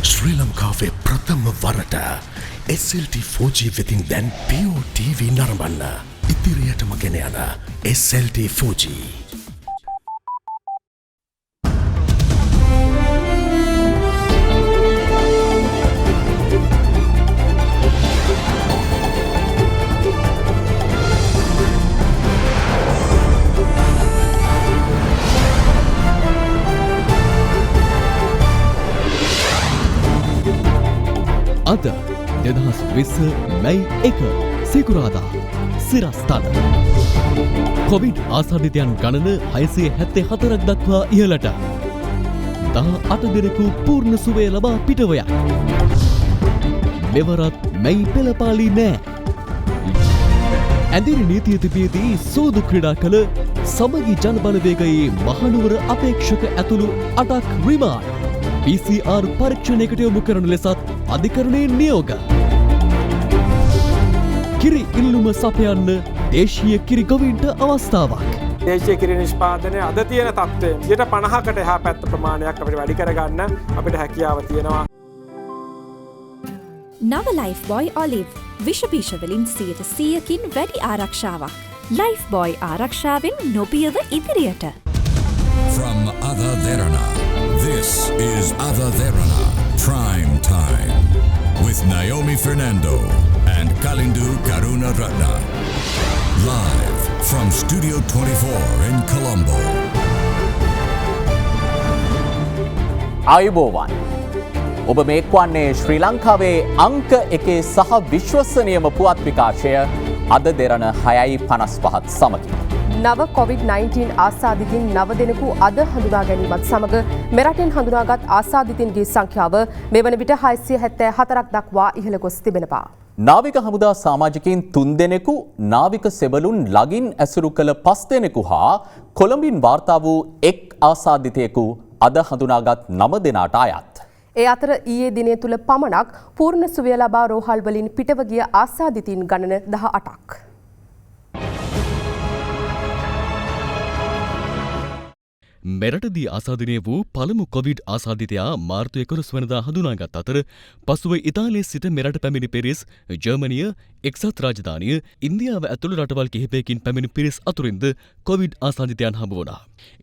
ශ්‍රී ලංකාවේ ප්‍රථම වරට SLT 4G වෙතින් දැන් POTV නරඹන්න. ඉදිරියටම ගෙන යන SLT 4G. අද 2020 මැයි 1 සිකුරාදා සිරස්තල කොවිඩ් ආසාදිතයන් ගණන 674ක් දක්වා ඉහළට 18 දෙනෙකු පූර්ණ සුවය ලබා පිටවයක් මෙවරත් මැයි පෙළපාලි නෑ ඇඳිරි නීතිය තිබියදී සෝදු ක්‍රීඩා කළ සමගි ජනබලවේගයේ මහනුවර අපේක්ෂක ඇතුළු 8ක් රිමාන්ඩ් PCR පරීක්ෂණයකට යොමු කරන ලෙසත් අධිකරණයේ නියෝග. කිරි ඉල්ලුම සපයන්න දේශීය කිරි ගොවීන්ට අවස්ථාවක්. දේශීය කිරි නිෂ්පාදනය අද තියෙන තත්ත්වයෙන් 50%කට එහා පැත්ත ප්‍රමාණයක් අපිට වැඩි කරගන්න අපිට හැකියාව තියෙනවා. නව ලයිෆ් බොයි ඔලිව් විෂබීජ වලින් 100%කින් වැඩි ආරක්ෂාවක්. ලයිෆ් බොයි ආරක්ෂාවෙන් නොබියව ඉදිරියට. From Ada Derana, this is Ada Derana Prime Time with Naomi Fernando and Kalindu Karuna Ratna. Live from Studio 24 in Colombo. ආයුබෝවන්. ඔබ මේක්වන්නේ ශ්‍රී ලංකාවේ අංක 1 සහ විශ්වසනීයම පුවත් විකාශය අද දෙරණ 6:55 සමගින්. නව COVID-19 ආසාදිතින් 9 දෙනෙකු අද හඳුනා ගැනීමත් සමග මෙරටින් හඳුනාගත් ආසාදිතින්ගේ සංඛ්‍යාව මෙවන විට 674ක් දක්වා ඉහළ ගොස් තිබෙනවා. නාවික හමුදා සමාජිකයින් 3 දෙනෙකු නාවික සෙබළුන් ළඟින් ඇසුරු කළ 5 දෙනෙකු හා කොළඹින් වාර්තා වූ එක් ආසාදිතයෙකු අද හඳුනාගත් 9 දෙනාට අයත්. ඒ අතර ඊයේ දිනය තුල පමණක් පූර්ණ සුවය ලබා රෝහල් වලින් පිටව ගිය ආසාදිතින් ගණන 18ක්. මෙරටදී ආසාදනය වූ පළමු කොවිඩ් ආසාදිතයා මාර්තු 11 වනදා හඳුනාගත් අතර පසුව ඉතාලියේ සිට මෙරට පැමිණි පිරිස් ජර්මනිය, එක්සත් රාජධානිය, ඉන්දියාව ඇතුළු රටවල් කිහිපයකින් පැමිණි පිරිස් අතුරින්ද කොවිඩ් ආසාදිතයන් හමු වුණා.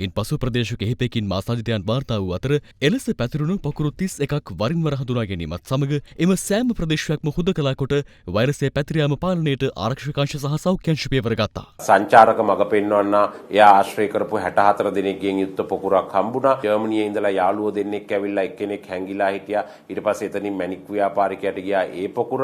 ඉන්පසු ප්‍රදේශ කිහිපයකින් ආසාදිතයන් වාර්තා වූ අතර එලෙස පැතිරුණු පොකුරු 31ක් වරින් වර හඳුනා ගැනීමත් සමග එම සෑම ප්‍රදේශයක්ම හුදකලා කොට වෛරසය පැතිර යාම පාලනයට ආරක්ෂක අංශ සහ සෞඛ්‍ය අංශ පියවර ගත්තා. සංචාරක මඟ පෙන්වන්න එයා ආශ්‍රය කරපු 64 දිනකින් යුක්ත පොකුරක් හම්බුණා. ජර්මනියේ ඉඳලා යාළුවෝ දෙන්නෙක් ඇවිල්ලා එක්කෙනෙක් හැංගිලා හිටියා. ඊට පස්සේ එතනින් මැණික් ව්‍යාපාරිකයට ගියා ඒ පොකුර.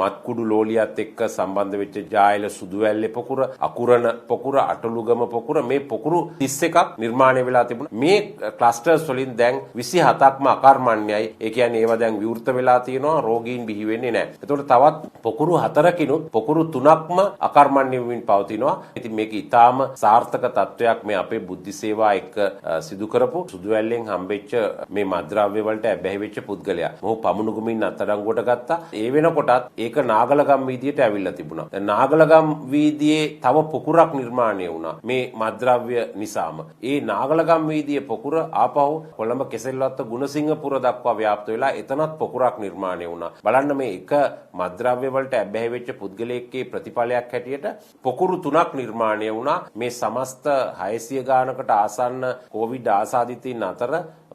මත්කුඩු ලෝලියත් එක්ක සම්බන්ධ වෙච්ච ජායල සුදුවැල්ලේ පොකුර, අකුරණ පොකුර, අටලුගම පොකුර මේ පොකුරු 31ක් නිර්මාණය වෙලා තිබුණා. මේ ක්ලස්ටර්ස් වලින් දැන් 27ක්ම අකර්මණ්‍යයි. ඒ කියන්නේ ඒවා දැන් විවෘත වෙලා තියෙනවා. රෝගීන් බිහි වෙන්නේ නැහැ. එතකොට තවත් පොකුරු 4කිනුත් පොකුරු 3ක්ම අකර්මණ්‍ය වෙමින් පවතිනවා. ඉතින් මේක ඊටාම සාර්ථක තත්වයක් මේ අපේ බුද්ධි සේවා එක්ක සිදු කරපු සුදුවැල්ලෙන් හම්බෙච්ච මේ මත්ද්‍රව්‍ය වලට ඇබ්බැහි වෙච්ච පුද්ගලයා. මොහු පමුණුගමින් අත්අඩංගුවට ගත්තා. ඒ වෙනකොටත් ඒක නාගලගම් වීදියට ඇවිල්ලා තිබුණා. නාගලගම් වීදියේ තව පොකුරක් නිර්මාණය වුණා. මේ මත්ද්‍රව්‍ය නිසාම. ඒ නාගලගම් වීදියේ පොකුර ආපහු කොළඹ කෙසෙල්වත්ත ගුණසිංහපුර දක්වා ව්‍යාප්ත වෙලා එතනත් පොකුරක් නිර්මාණය වුණා. බලන්න මේ එක මත්ද්‍රව්‍ය වලට ඇබ්බැහි වෙච්ච පුද්ගලයෙක්ගේ ප්‍රතිඵලයක් හැටියට පොකුරු 3ක් නිර්මාණය වුණා. මේ සමස්ත 600 ගානකට ආසන්න කොවිඩ් ආසාදිතයින් අතර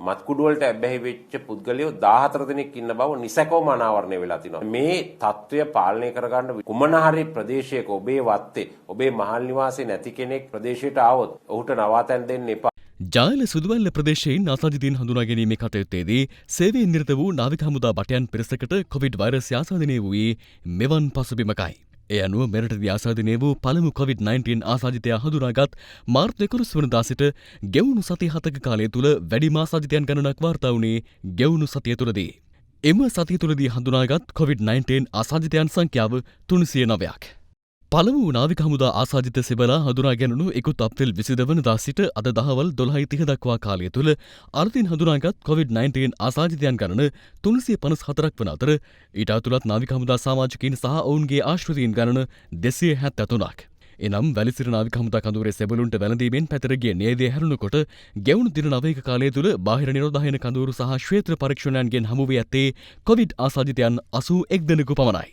මත්කුඩු වලට ඇබ්බැහි වෙච්ච පුද්ගලයෝ 14 දෙනෙක් ඉන්න බව නිසැකවම අනාවරණය වෙලා තිනවා. මේ තත්ත්වය පාලනය කරගන්න කුමන හරි ප්‍රදේශයක ඔබේ වත්තේ ඔබේ මහල් නිවාසයේ නැති කෙනෙක් ප්‍රදේශයට ආවොත් ඔහුට නවාතැන් දෙන්න එපා. ජායල සුදුවැල්ල ප්‍රදේශයෙන් ආසාදිතයින් හඳුනා ගැනීමේ කටයුත්තේදී සේවයෙන් නිරත වූ නාවික හමුදා බටයන් පිරිසකට කොවිඩ් වෛරසය ආසාදනය වූයේ මෙවන් පසුබිමකයි. ඒ අනුව මෙරටදී ආසාදනය වූ පළමු COVID-19 ආසාදිතයා හඳුනාගත් මාර්තු 11 වනදා සිට ගෙවුණු සති 7ක කාලය තුළ වැඩිම ආසාදිතයන් ගණනක් වාර්තා වුණේ ගෙවුණු සතිය තුළදී. එම සතිය තුළදී හඳුනාගත් COVID-19 ආසාදිතයන් සංඛ්‍යාව 309ක්. පළමු නාවික හමුදා ආසාදිත සෙබලා හඳුනා ගැනුණු ඉකුත් අප්‍රේල් 22 වනදා සිට අද දහවල් 12:30 දක්වා කාලය තුළ අලුතින් හඳුනාගත් COVID-19 ආසාදිතයන් ගණන 354ක් වන අතර ඊට අතුලත් නාවික හමුදා සමාජිකයින් සහ ඔවුන්ගේ ආශ්‍රිතයින් ගණන 273ක්. එනම් වැලිසිර නාවික හමුදා කඳවුරේ සෙබළුන්ට වැළඳීමෙන් පැතර ගිය නියැදිය හැරුණකොට ගෙවුණු දින 9ක කාලය තුළ බාහිර නිරෝධායන කඳවුරු සහ ශ්වේත්‍ර පරීක්ෂණයන්ගෙන් හමු වී ඇත්තේ කොවිඩ් ආසාදිතයන් 81 දෙනෙකු පමණයි.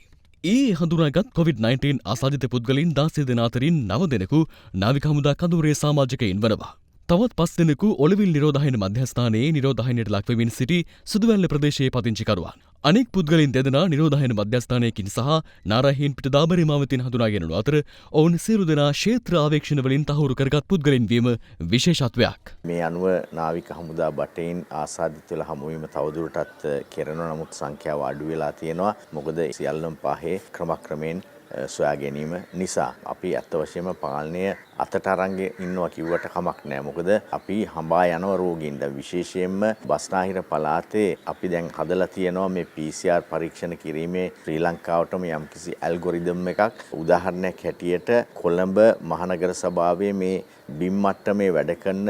හඳුනාගත් COVID-19 ආසාදිත පුද්ගලයින් 16 දෙනා අතරින් 9 දෙනෙකු නාවික හමුදා කඳවුරේ සමාජිකයින් වනවා. තවත් 5 දෙනෙකු ඔලවිල් නිරෝධායන මධ්‍යස්ථානයේ නිරෝධායනයට ලක්වෙමින් සිටි සුදුවැල්ල ප්‍රදේශයේ පදිංචිකරුවන්. අනෙක් පුද්ගලයින් දෙදෙනා නිරෝධායන මධ්‍යස්ථානයකින් සහ නාරාහීන්පිට දාබරේ මාවතින් හඳුනාගෙනු අතර ඔවුන් සියලු දෙනා ක්ෂේත්‍ර ආවේක්ෂණ වලින් තහවුරු කරගත් පුද්ගලයින් වීම විශේෂත්වයක්. මේ අනුව නාවික හමුදා බටයින් ආසාදිත වෙලා හමුවීම තවදුරටත් කෙරෙනවා. නමුත් සංඛ්‍යාව අඩු වෙලා තියෙනවා. මොකද සියල්ලම පහේ ක්‍රමක්‍රමයෙන් සොයා ගැනීම නිසා අපි අත්ත වශයෙන්ම පාලනය අතට අරන් ඉන්නවා කිව්වට කමක් නැහැ. මොකද අපි හඹා යනවා රෝගීන්ට. විශේෂයෙන්ම බස්නාහිර පළාතේ අපි දැන් හදලා තියෙනවා මේ PCR පරීක්ෂණ කිරීමේ ශ්‍රී ලංකාවටම යම්කිසි ඇල්ගොරිතම් එකක්. උදාහරණයක් හැටියට කොළඹ මහනගර සභාවේ මේ බිම් මට්ටමේ වැඩ කරන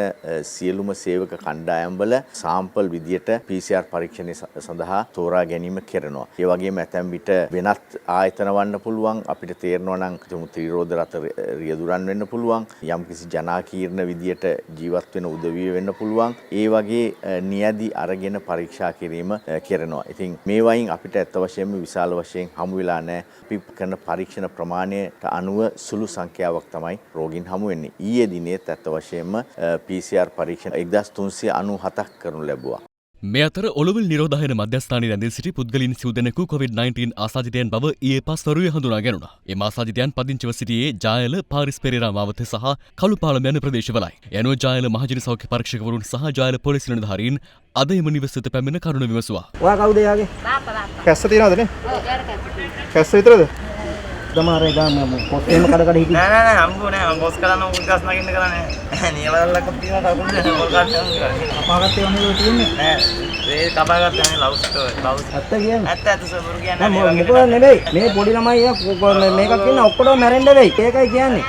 සියලුම සේවක කණ්ඩායම්වල සාම්පල් විදියට PCR පරීක්ෂණය සඳහා තෝරා ගැනීම කරනවා. ඒ වගේම ඇතැම් විට වෙනත් ආයතන වන්න පුළුවන්. අපිට තේරෙනවා නම් ත්‍රිරෝද රථ රියදුරන් වෙන්න පුළුවන්. යම්කිසි ජනාකීර්ණ විදියට ජීවත් වෙන උදවිය වෙන්න පුළුවන්. ඒ වගේ නියැදි අරගෙන පරීක්ෂා කිරීම කරනවා. ඉතින් මේ වයින් අපිට ඇත්ත වශයෙන්ම විශාල වශයෙන් හමු වෙලා නැහැ. අපි කරන පරීක්ෂණ ප්‍රමාණයට අනුව සුළු සංඛ්‍යාවක් තමයි රෝගීන් හමු වෙන්නේ. ඊයේ දිනේත් ඇත්ත වශයෙන්ම PCR පරීක්ෂණ 1397ක් කරනු ලැබුවා. මේ අතර ඔලුවිල් නිරෝධායන මධ්‍යස්ථානයේ රැඳී සිටි පුද්ගලයන් සිව් දෙනෙකු COVID-19 ආසාදිතයන් බව ඊයේ පස්වරුවේ හඳුනා ගැනුණා. එම ආසාදිතයන් පදිංචිව සිටියේ ජායල පාරිස් පෙරේරා මාවත සහ කළුපාලම යන ප්‍රදේශවලයි. යනුව ජායල මහජන සෞඛ්‍ය පරීක්ෂකවරුන් සහ ජායල පොලිස් නිලධාරීන් අද එම නිවස වෙත පැමිණ කරුණ විමසුවා. ඔයා කවුද යාගේ? කැස්ස තියනවද නේ? කැස්ස විතරද? දමාරේ ගාම පොත් එහෙම කඩ කඩ හිටියේ. නෑ හම්බුනේ නෑ. මම පොස් කරන්න උද්ගස් නගින්න කරන්නේ. නියවලල්ලක් තියෙනවා තවුද පොල් ගන්න යනවා. කපාගත්තේ වනේ තියෙන්නේ. නෑ. ඒ කපාගත්තා නේ ලව් ස්ටෝරි. ලව්. ඇත්ත කියන්නේ. ඇත්ත සබුරු කියන්නේ. මොකද නෙවෙයි. මේ පොඩි ළමයි මේකක් කියන ඔක්කොම මැරෙන්න වෙයි. ඒකයි කියන්නේ.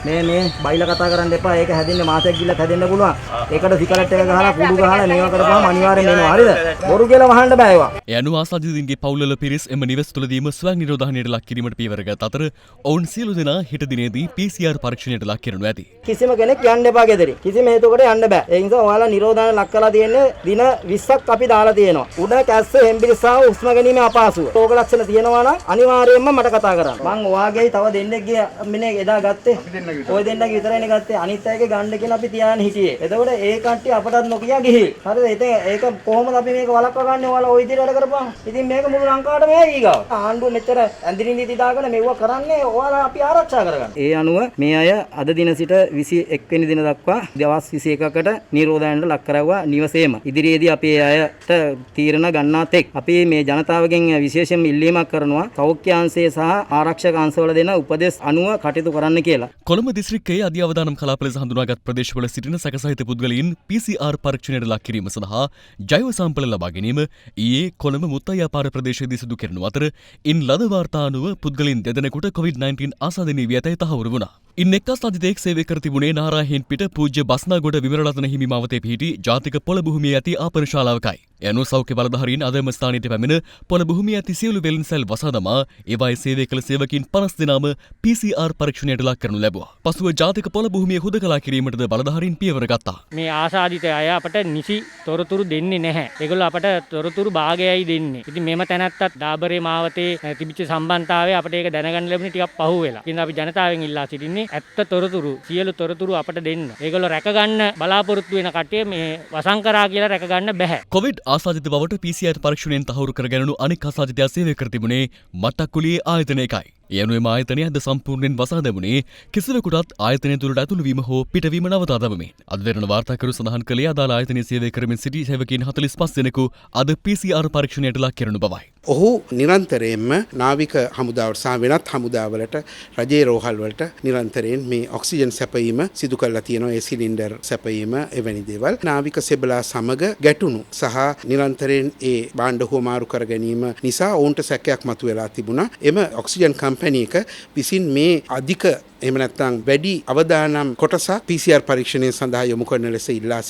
මේ බයිලා කතා කරන්න එපා. ඒක හැදෙන්නේ මාසයක් ගිල්ලත් හැදෙන්න පුළුවන්. ඒකට සිගරට් එක ගහලා කුඩු ගහලා මේවා කරපුවාම අනිවාර්යෙන් එනවා. හරිද? බොරු කියලා වහන්න බෑ ඒවා. යනු ආසාදිතයින්ගේ පවුල්වල පිරිස් එම නිවස් තුළදීම ස්වයං නිරෝධායනයට ලක් කිරීමට පියවර ගත් අතර ඔවුන් සියලු දෙනා හෙට දිනේදී PCR පරීක්ෂණයට ලක් කරනු ඇති. කිසිම කෙනෙක් යන්න එපා ගෙදරින්. කිසිම හේතුවකට යන්න බෑ. ඒ නිසා ඔයාලා නිරෝධායන ලක් කරලා තියෙන්නේ දින 20ක් අපි දාලා තියෙනවා. උඩ කැස්ස හෙම්බිරිස්සාව උස්ම ගැනීම අපහසුව. රෝග ලක්ෂණ තියෙනවා නම් අනිවාර්යයෙන්ම මට කතා කරන්න. මං ඔයාගේ තව දෙන්නෙක්ගේ මිනේ එදා ගත්තේ. ඔය දෙන්නගේ විතරයිනේ ගත්තේ. අනිත් අයගේ ගන්න කියලා අපි තියාගෙන හිටියේ. එතකොට ඒ කට්ටිය අපටත් නොකිය ගිහිල්. හරිද? ඉතින් ඒක කොහොමද අපි මේක වළක්වා ගන්නේ? ඔයාලා ওই විදිහට වැඩ කරපුවා. ඉතින් මේක මුළු ලංකාවටම එයි ඊගාව. ආණ්ඩුව මෙච්චර ඇඳිරින්දි දාගෙන මෙව්ව කරන්නේ ඔයාලා අපි ආරක්ෂා කරගන්න. ඒ අනුව මේ අය අද දින සිට 21 වෙනි දින දක්වා දවස් 21කට නිරෝධායනට ලක් කරවුවා නිවසේම. ඉදිරියේදී අපි ඒ අයට තීරණ ගන්නා තෙක් අපි මේ ජනතාවගෙන් විශේෂයෙන්ම ඉල්ලීමක් කරනවා සෞඛ්‍ය අංශය සහ ආරක්ෂක අංශවල දෙන උපදෙස් අනුව කටයුතු කරන්න කියලා. කොළඹ දිස්ත්‍රික්කයේ අධි අවදානම් කලාප ලෙස හඳුනාගත් ප්‍රදේශවල සිටින සැකසහිත පුද්ගලයින් PCR පරීක්ෂණයට ලක් කිරීම සඳහා ජෛව සාම්පල ලබා ගැනීම ඊයේ කොළඹ මුත්තයාපාර ප්‍රදේශයේදී සිදු කරනු අතර ඉන් ලද වාර්තා අනුව පුද්ගලයින් දෙදෙනෙකුට COVID-19 ආසාදනය වී ඇතැයි තහවුරු වුණා. ඉන් එක් ආසාදිතයෙක් සේවය කර තිබුණේ නාරාහෙන් පිට පූජ්‍ය බස්නාගොඩ විමලරත්න හිමි මාවතේ පිහිටි ජාතික පොළ භූමියේ ඇති ආපන ශාලාවකයි. යනුව සෞඛ්‍ය බලධාරීන් අද එම ස්ථානයට පැමිණ පොළ භූමියේ ඇති සියලු වෙළඳසැල් වසා දමා ඒවායේ සේවය කළ සේවකයින් 50 දෙනාම PCR පරීක්ෂණයට ලක් කරනු ලැබුවා. පසුව ජාතික පොළ භූමිය හුදකලා කිරීමටද බලධාරීන් පියවර ගත්තා. මේ ආසාදිත අය අපට නිසි තොරතුරු දෙන්නේ නැහැ. ඒගොල්ලෝ අපට තොරතුරු භාගයයි දෙන්නේ. ඉතින් මෙම තැනත්තත් දාබරේ මාවතේ තිබිච්ච සම්බන්ධතාවය අපට ඒක දැනගන්න ලැබුණේ ටිකක් පහු වෙලා. ඉතින් අපි ජනතාවෙන් ඉල්ලා සිටින්නේ ඇත්ත තොරතුරු සියලු තොරතුරු අපට දෙන්න. ඒගොල්ලෝ රැකගන්න බලාපොරොත්තු වෙන කට්ටිය මේ වසං කරා කියලා රැකගන්න බෑ. කොවිඩ් ආසාදිත බවට PCR පරීක්ෂණයෙන් තහවුරු කර ගැනුණු අනෙක් ආසාදිතයා සේවය කර තිබුණේ මට්ටක්කුලියේ ආයතනයකයි. යනුවෙම ආයතනය අද සම්පූර්ණයෙන් වසා දැමුණේ කිසිවෙකුටත් ආයතනය තුළට ඇතුළුවීම හෝ පිටවීම නවතා තබමින්. අද දෙරණ වාර්තාකරු සඳහන් කළේ අදාළ ආයතනයේ සේවය කරමින් සිටි සේවකයින් 45 දෙනෙකු අද PCR පරීක්ෂණයට ලක් කරනු බවයි. ඔහු නිරන්තරයෙන්ම නාවික හමුදාවට සහ වෙනත් හමුදාවලට රජයේ රෝහල් වලට නිරන්තරයෙන් මේ ඔක්සිජන් සැපයීම සිදු කරලා තියෙනවා. ඒ සිලින්ඩර් සැපයීම එවැනි දේවල් නාවික සෙබලා සමග ගැටුණු සහ නිරන්තරයෙන් ඒ භාණ්ඩ හුවමාරු කර ගැනීම නිසා ඔවුන්ට සැකයක් මතුවලා තිබුණා. එම ඔක්සිජන් කම්පැනි එක විසින් මේ අධික එහෙම නැත්නම් වැඩි අවදානම් කොටසක් PCR පරීක්ෂණය සඳහා යොමු කරන ලෙස ඉල්ලා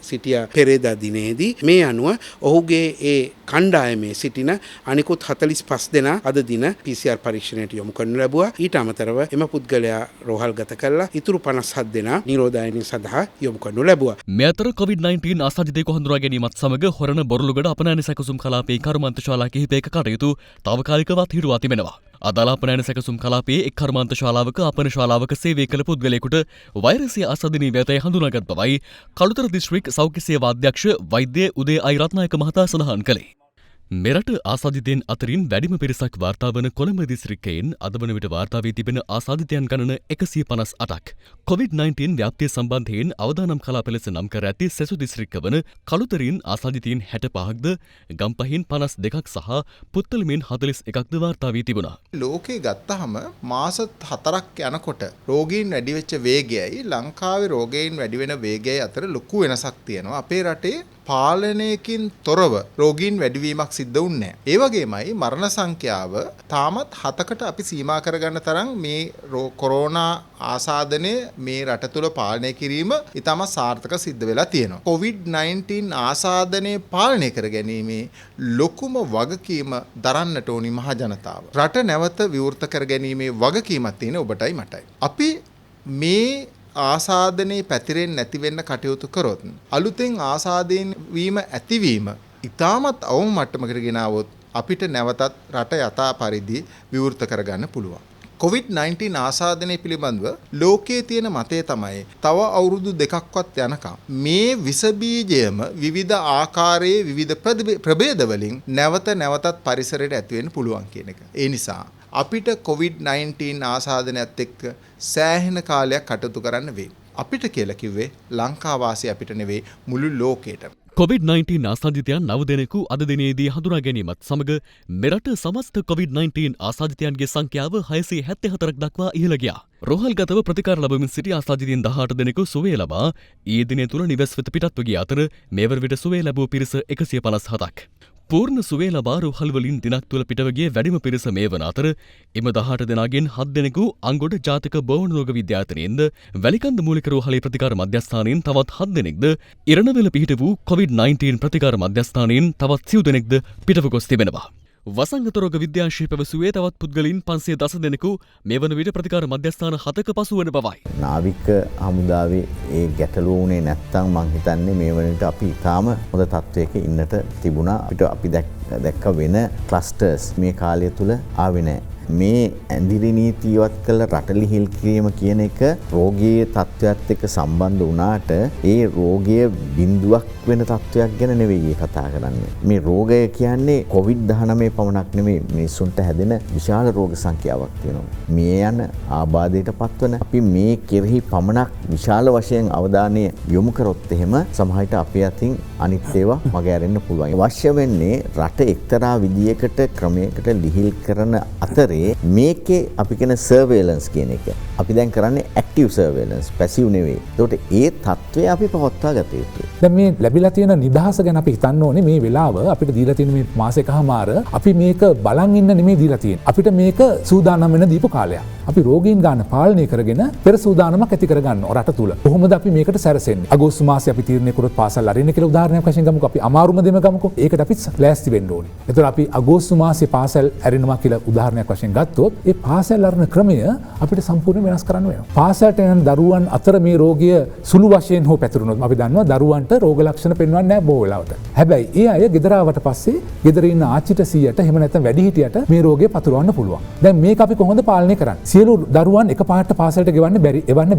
සිටියා පෙරේදා දිනේදී මේ අනුව ඔහුගේ ඒ කණ්ඩායමේ සිටින අනිකුත් 45 දෙනා අද දින PCR පරීක්ෂණයට යොමු කරනු ලැබුවා. ඊට අමතරව එම පුද්ගලයා රෝහල්ගත කළා. ඉතුරු 57 දෙනා නිරෝධායනය සඳහා යොමු කරනු ලැබුවා. මේ අතර COVID-19 ආසාදිතයෙකු හඳුනා ගැනීමත් සමග හොරණ බොරළුගඩ අපනයන සැකසුම් කලාපයේ කර්මාන්ත ශාලා කිහිපයක කටයුතු තාවකාලිකවත් හිරුවා තිබෙනවා. අදාළ අපනයන සැකසුම් කලාපයේ එක් කර්මාන්ත ශාලාවක අපන ශාලාවක සේවය කළ පුද්ගලයෙකුට වෛරසය ආසාදනී වේතය හඳුනාගත් බවයි කළුතර දිස්ත්‍රික් සෞඛ්‍ය සේවා අධ්‍යක්ෂ වෛද්‍ය උදේ අයි රත්නායක මහතා සඳහන් කළේ. මෙරට ආසාදිතයන් අතරින් වැඩිම පිරිසක් වාර්තා වන කොළඹ දිස්ත්‍රික්කයෙන් අද වන විට වාර්තා වී තිබෙන ආසාදිතයන් ගණන 158ක්. COVID-19 ව්‍යාප්තිය සම්බන්ධයෙන් අවදානම් කලාප ලෙස නම් කර ඇති සෙසු දිස්ත්‍රික්ක වන කළුතරින් ආසාදිතයන් 65ක්ද, ගම්පහින් 52ක් සහ පුත්තලමින් 41ක්ද වාර්තා වී තිබුණා. ලෝකේ ගත්තහම මාස 4ක් යනකොට රෝගීන් වැඩි වෙච්ච වේගයයි ලංකාවේ රෝගීන් වැඩි වෙන වේගයයි අතර ලොකු වෙනසක් තියෙනවා. අපේ රටේ පාලනයකින් තොරව රෝගීන් වැඩිවීමක් සිද්ධ වුණේ නැහැ. ඒ වගේමයි මරණ සංඛ්‍යාව තාමත් 7කට අපි සීමා කරගන්න තරම් මේ කොරෝනා ආසාදනය මේ රට තුළ පාලනය කිරීම ඉතාමත් සාර්ථක සිද්ධ වෙලා තියෙනවා. COVID-19 ආසාදනය පාලනය කර ගැනීමේ ලොකුම වගකීම දරන්නට ඕනි මහ ජනතාව. රට නැවත විවෘත කර ගැනීමේ වගකීමක් තියෙන ඔබටයි මටයි. අපි මේ ආසාදනයේ පැතිරෙන්නේ නැති වෙන්න කටයුතු කරොත් අලුතෙන් ආසාදයෙන් වීම ඇතිවීම ඉතාමත් අවම මට්ටමකට ගෙනාවොත් අපිට නැවතත් රට යථා පරිදි විවෘත කරගන්න පුළුවන්. COVID-19 ආසාදනය පිළිබඳව ලෝකයේ තියෙන මතය තමයි තව අවුරුදු 2ක්වත් යනකම් මේ විස බීජයම විවිධ ආකාරයේ විවිධ ප්‍රභේද වලින් නැවතත් පරිසරයට ඇති වෙන්න පුළුවන් කියන එක. ඒ නිසා අපිට COVID-19 ආසාදනයත් එක්ක සෑහෙන කාලයක් කටයුතු කරන්න වෙයි. අපිට කියලා කිව්වේ ලංකාවාසී අපිට නෙවෙයි මුළු ලෝකෙටම. COVID-19 ආසාදිතයන් 9 දෙනෙකු අද දිනේදී හඳුනා ගැනීමත් සමග මෙරට සමස්ත COVID-19 ආසාදිතයන්ගේ සංඛ්‍යාව 674ක් දක්වා ඉහළ ගියා. රෝහල්ගතව ප්‍රතිකාර ලබමින් සිටි ආසාදිතයන් 18 දෙනෙකු සුවය ලබා ඊයේ දිනේ තුල නිවෙස් වෙත පිටත්ව ගිය අතර මේවර විට සුවය ලැබූ පිරිස 157ක්. පූර්ණ සුවය ලබා රෝහල් වලින් දිනක් තුල පිටව ගිය වැඩිම පිරිස මේ වන අතර එම 18 දෙනාගෙන් 7 දෙනෙකු අංගොඩ ජාතික බෝවන රෝග විද්‍යාලයෙන්ද වැලිකන්ද මූලික රෝහලේ ප්‍රතිකාර මධ්‍යස්ථානයෙන් තවත් 7 දෙනෙක්ද ඉරණවැල පිහිට වූ COVID-19 ප්‍රතිකාර මධ්‍යස්ථානයෙන් තවත් 7 දෙනෙක්ද පිටව ගොස් තිබෙනවා. වසංගත රෝග විද්‍යාංශය පැවසුවේ තවත් පුද්ගලයන් 510 දෙනෙකු මේ වන විට ප්‍රතිකාර මධ්‍යස්ථාන 7ක පසු වන බවයි. නාවික හමුදාවේ ඒ ගැටලුව වුණේ නැත්තම් මං හිතන්නේ මේ වන විට අපි තාම හොඳ තත්වයක ඉන්නට තිබුණා. අපිට අපි දැක්ක වෙන ක්ලස්ටර්ස් මේ කාලය තුල ආවේ නැහැ. මේ ඇඳිරි නීති ඉවත් කළ රට ලිහිල් කිරීම කියන එක රෝගීය තත්ත්වයක් එක්ක සම්බන්ධ වුණාට ඒ රෝගය බිඳුවක් වෙන තත්ත්වයක් ගැන නෙවෙයි කතා කරන්නේ. මේ රෝගය කියන්නේ COVID-19 පමණක් නෙමෙයි මිනිසුන්ට හැදෙන විශාල රෝග සංඛ්‍යාවක් තියෙනවා. මේ යන ආබාධයට පත්වන අපි මේ කෙරෙහි පමණක් විශාල වශයෙන් අවධානය යොමු කරොත් එහෙම සමහරවිට අපේ අතින් අනිත් ඒවා මගහැරෙන්න පුළුවන්. අවශ්‍ය වෙන්නේ රට එක්තරා විදියකට ක්‍රමයකට ලිහිල් කරන අතරේ මේකේ අපි කියන සර්වේලන්ස් කියන එක. අපි දැන් කරන්නේ ඇක්ටිව් සර්වේලන්ස්, පැසිව් නෙවෙයි. ඒකට ඒ தત્ත්වය අපි පවත්වා ගත යුතුයි. දැන් මේ ලැබිලා තියෙන නිදහස ගැන අපි හිතන්න ඕනේ. මේ වෙලාව අපිට දීලා තියෙන මේ මාසෙකමාර අපි මේක බලන් ඉන්න නෙමෙයි දීලා තියෙන්නේ. අපිට මේක සූදානම් වෙන දීපු කාලයක්. අපි රෝගීන් ගන්න පාලනය කරගෙන පෙර සූදානමක් ඇති කරගන්න රට තුල. කොහොමද අපි මේකට සැරසෙන්නේ? අගෝස්තු මාසයේ අපි තීරණය කරොත් පාසල් අරින්න කියලා උදාහරණයක් වශයෙන් ගමුකෝ. අපි අමාරුම දෙම ගමුකෝ. ඒකට අපි ලෑස්ති වෙන්න ඕනේ. ඒතර අපි අගෝස්තු මාසයේ පාසල් ඇරෙනවා කියලා උදාහරණයක් වශයෙන් ගත්තොත් ඒ පාසල් අරන ක්‍රමය අපිට සම්පූර්ණ වෙනස් කරන්න වෙනවා. පාසලට යන දරුවන් අතර මේ රෝගය සුළු වශයෙන් හෝ පැතිරුණොත් අපි දන්නවා දරුවන්ට රෝග ලක්ෂණ පෙන්වන්නේ නැහැ බොහෝ වෙලාවට. හැබැයි ඒ අය ගෙදර ආවට පස්සේ ගෙදර ඉන්න ආච්චිට සීයට එහෙම නැත්නම් වැඩිහිටියට මේ රෝගය පතුරවන්න පුළුවන්. දැන් මේක අපි කොහොමද පාලනය කරන්නේ? සියලු දරුවන් එකපාරට පාසලට එවන්න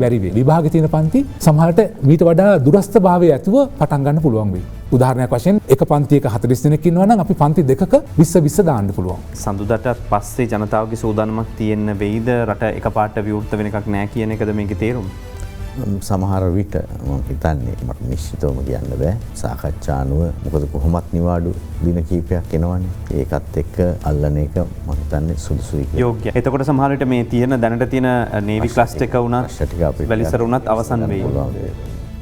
බැරි වෙයි. විභාගේ තියෙන පන්ති සමහරට මීට වඩා දුරස්ථ භාවය ඇතුව පටන් ගන්න පුළුවන් වෙයි. උදාහරණයක් වශයෙන් එක පන්තියක 40 දෙනෙක් ඉන්නවා නම් අපි පන්ති දෙකක 20 දාන්න පුළුවන්. සඳුදාට පස්සේ ජනතාවගේ සූදානමක් තියෙන්න වෙයිද රට එකපාරට විවෘත වෙන එකක් නැහැ කියන එකද මේකේ තේරුම? සමහර විට මම හිතන්නේ මට නිශ්චිතවම කියන්න බෑ. සාකච්ඡා අනුව මොකද කොහොමත් නිවාඩු දින කීපයක් එනවනේ. ඒකත් එක්ක අල්ලන එක මම හිතන්නේ සුදුසුයි කියලා. යෝග්‍යයි. එතකොට සමහර විට මේ තියෙන දැනට තියෙන නේවි ක්ලස්ටර් එක වුණත් වැලිසර වුණත් අවසන් වෙයි.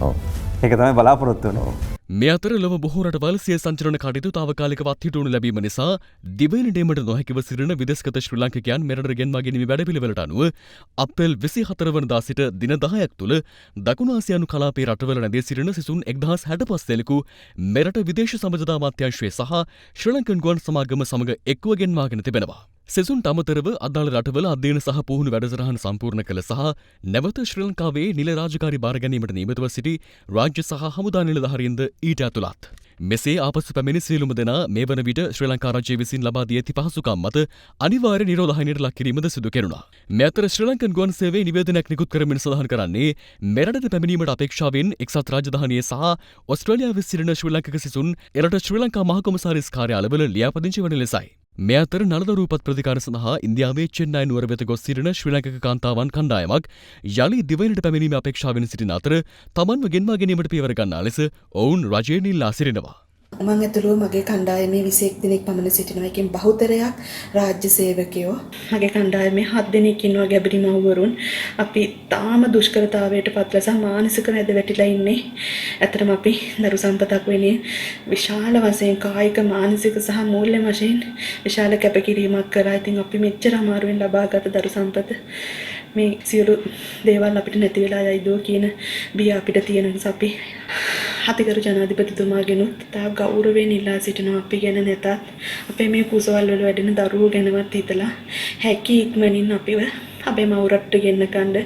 ඔව්. ඒක තමයි බලාපොරොත්තු වෙන්නේ. මේ අතර ලොව බොහෝ රටවල් සිය සංචලන කටයුතු තාවකාලිකව අත්හිටුවනු ලැබීම නිසා දිවයිනට ඒමට නොහැකිව සිටින විදේශගත ශ්‍රී ලාංකිකයන් මෙරට ගෙන්වා ගැනීම වැඩපිළිවෙලට අනුව අප්‍රේල් 24 වනදා සිට දින 10ක් තුළ දකුණු ආසියානු කලාපයේ රටවල නැදී සිටින සිසුන් 1065 දෙනෙකු මෙරට විදේශ සමජතා අමාත්‍යාංශය සහ ශ්‍රී ලංකන් ගුවන් සමාගම සමග එක්ව ගෙන්වාගෙන තිබෙනවා. සෙසුන්ට අමතරව අදාළ රටවල අධ්‍යයන සහ පුහුණු වැඩසටහන් සම්පූර්ණ කළ සහ නැවත ශ්‍රී ලංකාවේ නිල රාජකාරී බාර ගැනීමට නියමිතව සිටි රාජ්‍ය සහ හමුදා නිලධාරීන්ද ඊට ඇතුළත්. මෙසේ ආපසු පැමිණි සියලුම දෙනා මේ වන විට ශ්‍රී ලංකා රජය විසින් ලබා දී ඇති පහසුකම් මත අනිවාර්ය නිරෝධායනයට ලක් කිරීමද සිදු කෙරුණා. මේ අතර ශ්‍රී ලංකන් ගුවන් සේවයේ නිවේදනයක් නිකුත් කරමින් සඳහන් කරන්නේ මෙරටට පැමිණීමට අපේක්ෂාවෙන් එක්සත් රාජධානියේ සහ ඔස්ට්‍රේලියාවේ සිටින ශ්‍රී ලංකක සිසුන් එරට ශ්‍රී ලංකා මහ කොමසාරිස් කාර්යාලවල ලියාපදිංචි වන ලෙසයි. මේ අතර නලදරූපත් ප්‍රතිකාර සඳහා ඉන්දියාවේ චෙන්නයි නුවර වෙත ගොස් සිටින ශ්‍රී ලංකක කාන්තාවන් කණ්ඩායමක් යලි දිවයිනට පැමිණීමේ අපේක්ෂාවෙන් සිටින අතර තමන්ව ගෙන්වා ගැනීමට පියවර ගන්නා ලෙස ඔවුන් රජයෙන් ඉල්ලා සිටිනවා. මම ඇතුළුව මගේ කණ්ඩායමේ 21 දෙනෙක් පමණ සිටිනවා. එකෙන් බහුතරයක් රාජ්‍ය සේවකයෝ. මගේ කණ්ඩායමේ 7 දෙනෙක් ඉන්නවා ගැබිරි මව්වරුන්. අපි තාම දුෂ්කරතාවයට පත්ලා සහ මානසික මැද වැටිලා ඉන්නේ. ඇත්තටම අපි දරු සම්පතක් වෙන්නේ විශාල වශයෙන් කායික මානසික සහ මූල්‍ය වශයෙන් විශාල කැපකිරීමක් කරා. ඉතින් අපි මෙච්චර අමාරුවෙන් ලබාගත් දරු සම්පත මේ සියලු දේවල් අපිට නැති වෙලා යයිදෝ කියන බිය අපිට තියෙන නිසා අපි අතිගරු ජනාධිපතිතුමාගෙනුත් තා ගෞරවයෙන් ඉල්ලා සිටිනවා. අපි ගැන නැතත් අපේ මේ කුසවල් වල වැඩෙන දරුවෝ ගැනවත් හිතලා හැකි ඉක්මනින් අපිව අපේ මවුරට ගෙන්න කණ්ඩ.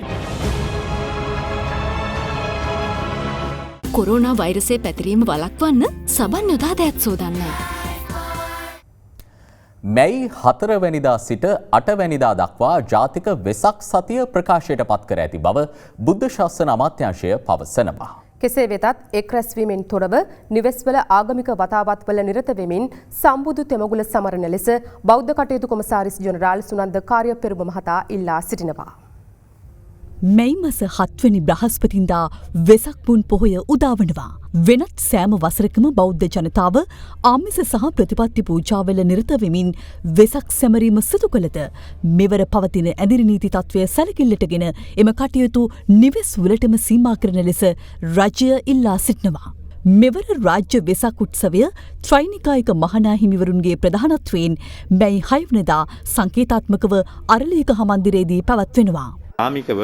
කොරෝනා වෛරසය පැතිරීම වළක්වන්න සබන් යොදා දෑත් සෝදන්න. මැයි 4 වැනිදා සිට 8 වැනිදා දක්වා ජාතික වෙසක් සතිය ප්‍රකාශයට පත් කර ඇති බව බුද්ධ ශාසන අමාත්‍යාංශය පවසනවා. කෙසේ වෙතත් එක් රැස්වීමෙන් තොරව නිවෙස්වල ආගමික වතාවත්වල නිරත වෙමින් සම්බුදු තෙමගුල සමරන ලෙස බෞද්ධ කටයුතු කොමසාරිස් ජෙනරාල් සුනන්ද කාර්යපෙරුම මහතා ඉල්ලා සිටිනවා. මැයි මස 7 වෙනි බ්‍රහස්පතින්දා වෙසක් පුන් පොහොය උදාවනවා. වෙනත් සෑම වසරකම බෞද්ධ ජනතාව ආමිස සහ ප්‍රතිපත්ති පූජාවල නිරත වෙමින් වෙසක් සැමරීම සිදු කළද මෙවර පවතින ඇදිරි නීති තත්ත්වය සැලකිල්ලටගෙන එම කටයුතු නිවෙස් වලටම සීමා කරන ලෙස රජය ඉල්ලා සිටිනවා. මෙවර රාජ්‍ය වෙසක් උත්සවය ත්‍රිනිකායික මහනා හිමිවරුන්ගේ ප්‍රධානත්වයෙන් මැයි 6 වෙනිදා සංකේතාත්මකව අරලීගහ මන්දිරයේදී පැවැත්වෙනවා. ආමිකව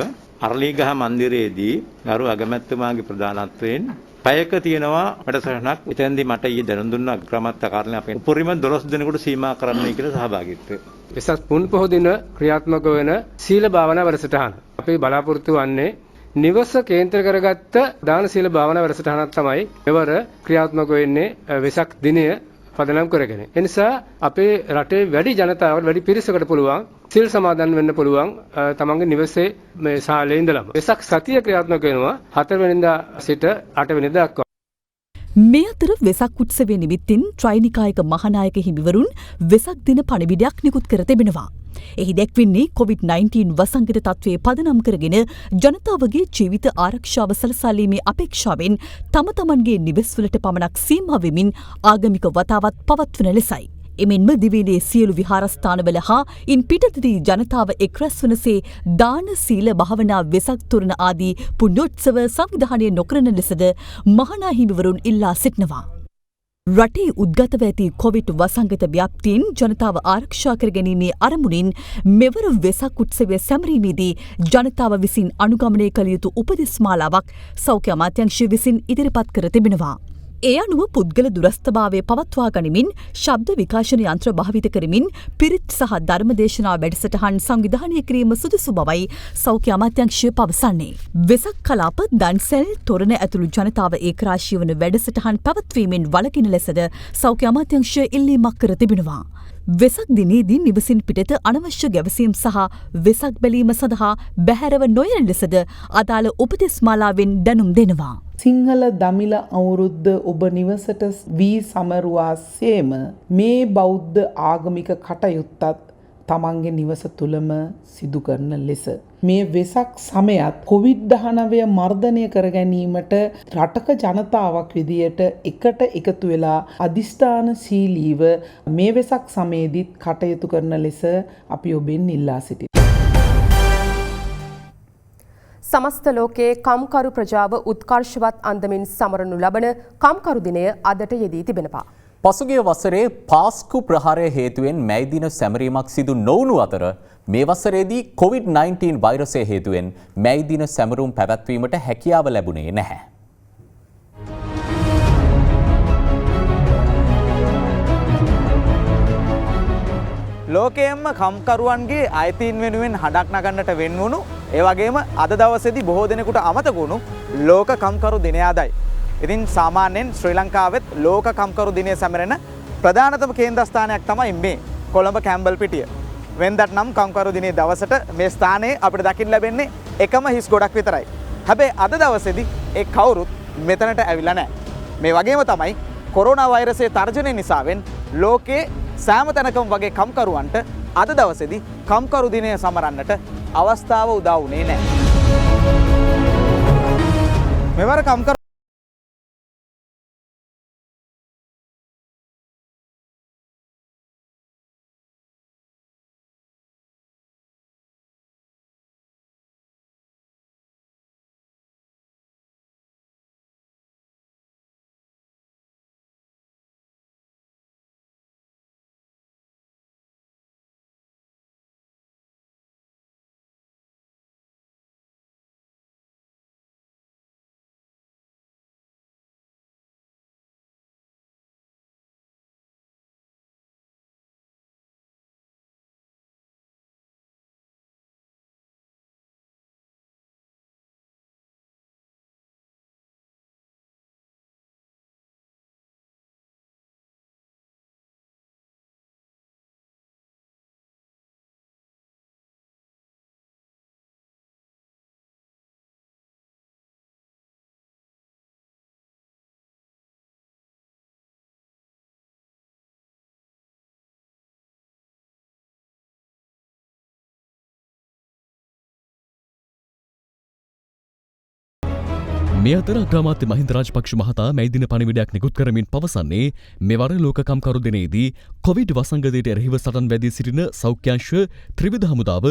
අරලීගහ මන්දිරයේදී ගරු අගමැතිතුමාගේ ප්‍රධානත්වයෙන් පැයක තියෙනවා වැඩසටහනක්. එතෙන්දී මට ඊයේ දැනුම් දුන්න අග්‍රාමාත්‍ය කාර්යාලයෙන් අපේ උපරිම 12 දෙනෙකුට සීමා කරන්නයි කියලා සහභාගීත්වය. වෙසක් පුන් පොහොය දින ක්‍රියාත්මක වන සීල භාවනා වැඩසටහන. අපි බලාපොරොත්තු වන්නේ නිවස කේන්ද්‍ර කරගත්ත දාන සීල භාවනා වැඩසටහනක් තමයි මෙවර ක්‍රියාත්මක වෙන්නේ වෙසක් දිනය පදනම් කරගෙන. ඒ නිසා අපේ රටේ වැඩි ජනතාවට වැඩි පිරිසකට පුළුවන් සිල් සමාදන් වෙන්න පුළුවන් තමන්ගේ නිවසේ මේ ශාලයේ ඉඳලම. වෙසක් සතිය ක්‍රියාත්මක වෙනවා 4 වෙනිදා සිට 8 වෙනිදා දක්වා. මේ අතර වෙසක් උත්සවය නිමිත්තෙන් ත්‍රිනිකායික මහානායක හිමිවරුන් වෙසක් දින පණිවිඩයක් නිකුත් කර තිබෙනවා. එහි දැක්වෙන්නේ COVID-19 වසංගත තත්ත්වයේ පදනම් කරගෙන ජනතාවගේ ජීවිත ආරක්ෂාව සලසාලීමේ අපේක්ෂාවෙන් තම තමන්ගේ නිවෙස්වලට පමණක් සීමා වෙමින් ආගමික වතාවත් පවත්වන ලෙසයි. එමෙන්ම දිවයිනේ සියලු විහාරස්ථානවල හා ඉන් පිටතදී ජනතාව එක්රැස් වනසේ දාන සීල භාවනා වෙසක් තොරණ ආදී පුණ්‍යෝත්සව සංවිධානය නොකරන ලෙසද මහානා හිමිවරුන් ඉල්ලා සිටිනවා. රටේ උද්ගතව ඇති කොවිඩ් වසංගත ව්‍යාප්තියෙන් ජනතාව ආරක්ෂා කර ගැනීමේ අරමුණින් මෙවර වෙසක් උත්සවය සැමරීමේදී ජනතාව විසින් අනුගමනය කළ යුතු උපදෙස් මාලාවක් සෞඛ්‍ය අමාත්‍යාංශය විසින් ඉදිරිපත් කර තිබෙනවා. ඒ අනුව පුද්ගල දුරස්ථභාවය පවත්වා ගනිමින් ශබ්ද විකාශන යන්ත්‍ර භාවිත කරමින් පිරිත් සහ ධර්මදේශනා වැඩසටහන් සංවිධානය කිරීම සුදුසු බවයි සෞඛ්‍ය අමාත්‍යාංශය පවසන්නේ. වෙසක් කලාප දන්සැල් තොරණ ඇතුළු ජනතාව ඒකරාශී වන වැඩසටහන් පැවැත්වීමෙන් වළකින ලෙසද සෞඛ්‍ය අමාත්‍යාංශය ඉල්ලීමක් කර තිබෙනවා. වෙසක් දිනේදී නිවසින් පිටත අනවශ්‍ය ගැවසීම් සහ වෙසක් බැලීම සඳහා බැහැරව නොයන ලෙසද අදාළ උපදෙස් මාලාවෙන් දැනුම් දෙනවා. සිංහල දමිළ අවුරුද්ද ඔබ නිවසට වී සමරුවා සේම මේ බෞද්ධ ආගමික කටයුත්තත් තමන්ගේ නිවස තුළම සිදු කරන ලෙස. මේ වෙසක් සමයත් COVID-19 මර්ධනය කර ගැනීමට රටක ජනතාවක් විදියට එකට එකතු වෙලා අධිෂ්ඨානශීලීව මේ වෙසක් සමයේදීත් කටයුතු කරන ලෙස අපි ඔබෙන් ඉල්ලා සිටිනවා. සමස්ත ලෝකයේ කම්කරු ප්‍රජාව උත්කර්ෂවත් අන්දමින් සමරනු ලබන කම්කරු දිනය අදට යෙදී තිබෙනවා. පසුගිය වසරේ පාස්කු ප්‍රහාරය හේතුවෙන් මැයි දින සැමරීමක් සිදු නොවුණු අතර මේ වසරේදී COVID-19 වෛරසය හේතුවෙන් මැයි දින සැමරුම් පැවැත්වීමට හැකියාව ලැබුණේ නැහැ. ලෝකයෙන්ම කම්කරුවන්ගේ අයිතීන් වෙනුවෙන් හඬක් නගන්නට වෙන්වුණු ඒ වගේම අද දවසේදී බොහෝ දෙනෙකුට අමතක වුණු ලෝක කම්කරු දිනය අදයි. ඉතින් සාමාන්‍යයෙන් ශ්‍රී ලංකාවෙත් ලෝක කම්කරු දිනය සැමරෙන ප්‍රධානතම කේන්ද්‍රස්ථානයක් තමයි මේ කොළඹ කැම්බල් පිටිය. වෙනදට නම් කම්කරු දිනේ දවසට මේ ස්ථානයේ අපිට දකින්න ලැබෙන්නේ එකම හිස් ගොඩක් විතරයි. හැබැයි අද දවසේදී ඒ කවුරුත් මෙතනට ඇවිල්ලා නැහැ. මේ වගේම තමයි කොරෝනා වෛරසයේ තර්ජනය නිසාවෙන් ලෝකේ සෑම තැනකම වගේ කම්කරුවන්ට අද දවසේදී කම්කරු දිනය සමරන්නට අවස්ථාව උදා වුණේ නැහැ. මෙවර කම්කරු මේ අතර අග්‍රාමාත්‍ය මහින්ද රාජපක්ෂ මහතා මැයි දින පණිවිඩයක් නිකුත් කරමින් පවසන්නේ මෙවර ලෝක කම්කරු දිනේදී කොවිඩ් වසංගතයට එරෙහිව සටන් වැදී සිටින සෞඛ්‍යංශ ත්‍රිවිධ හමුදාව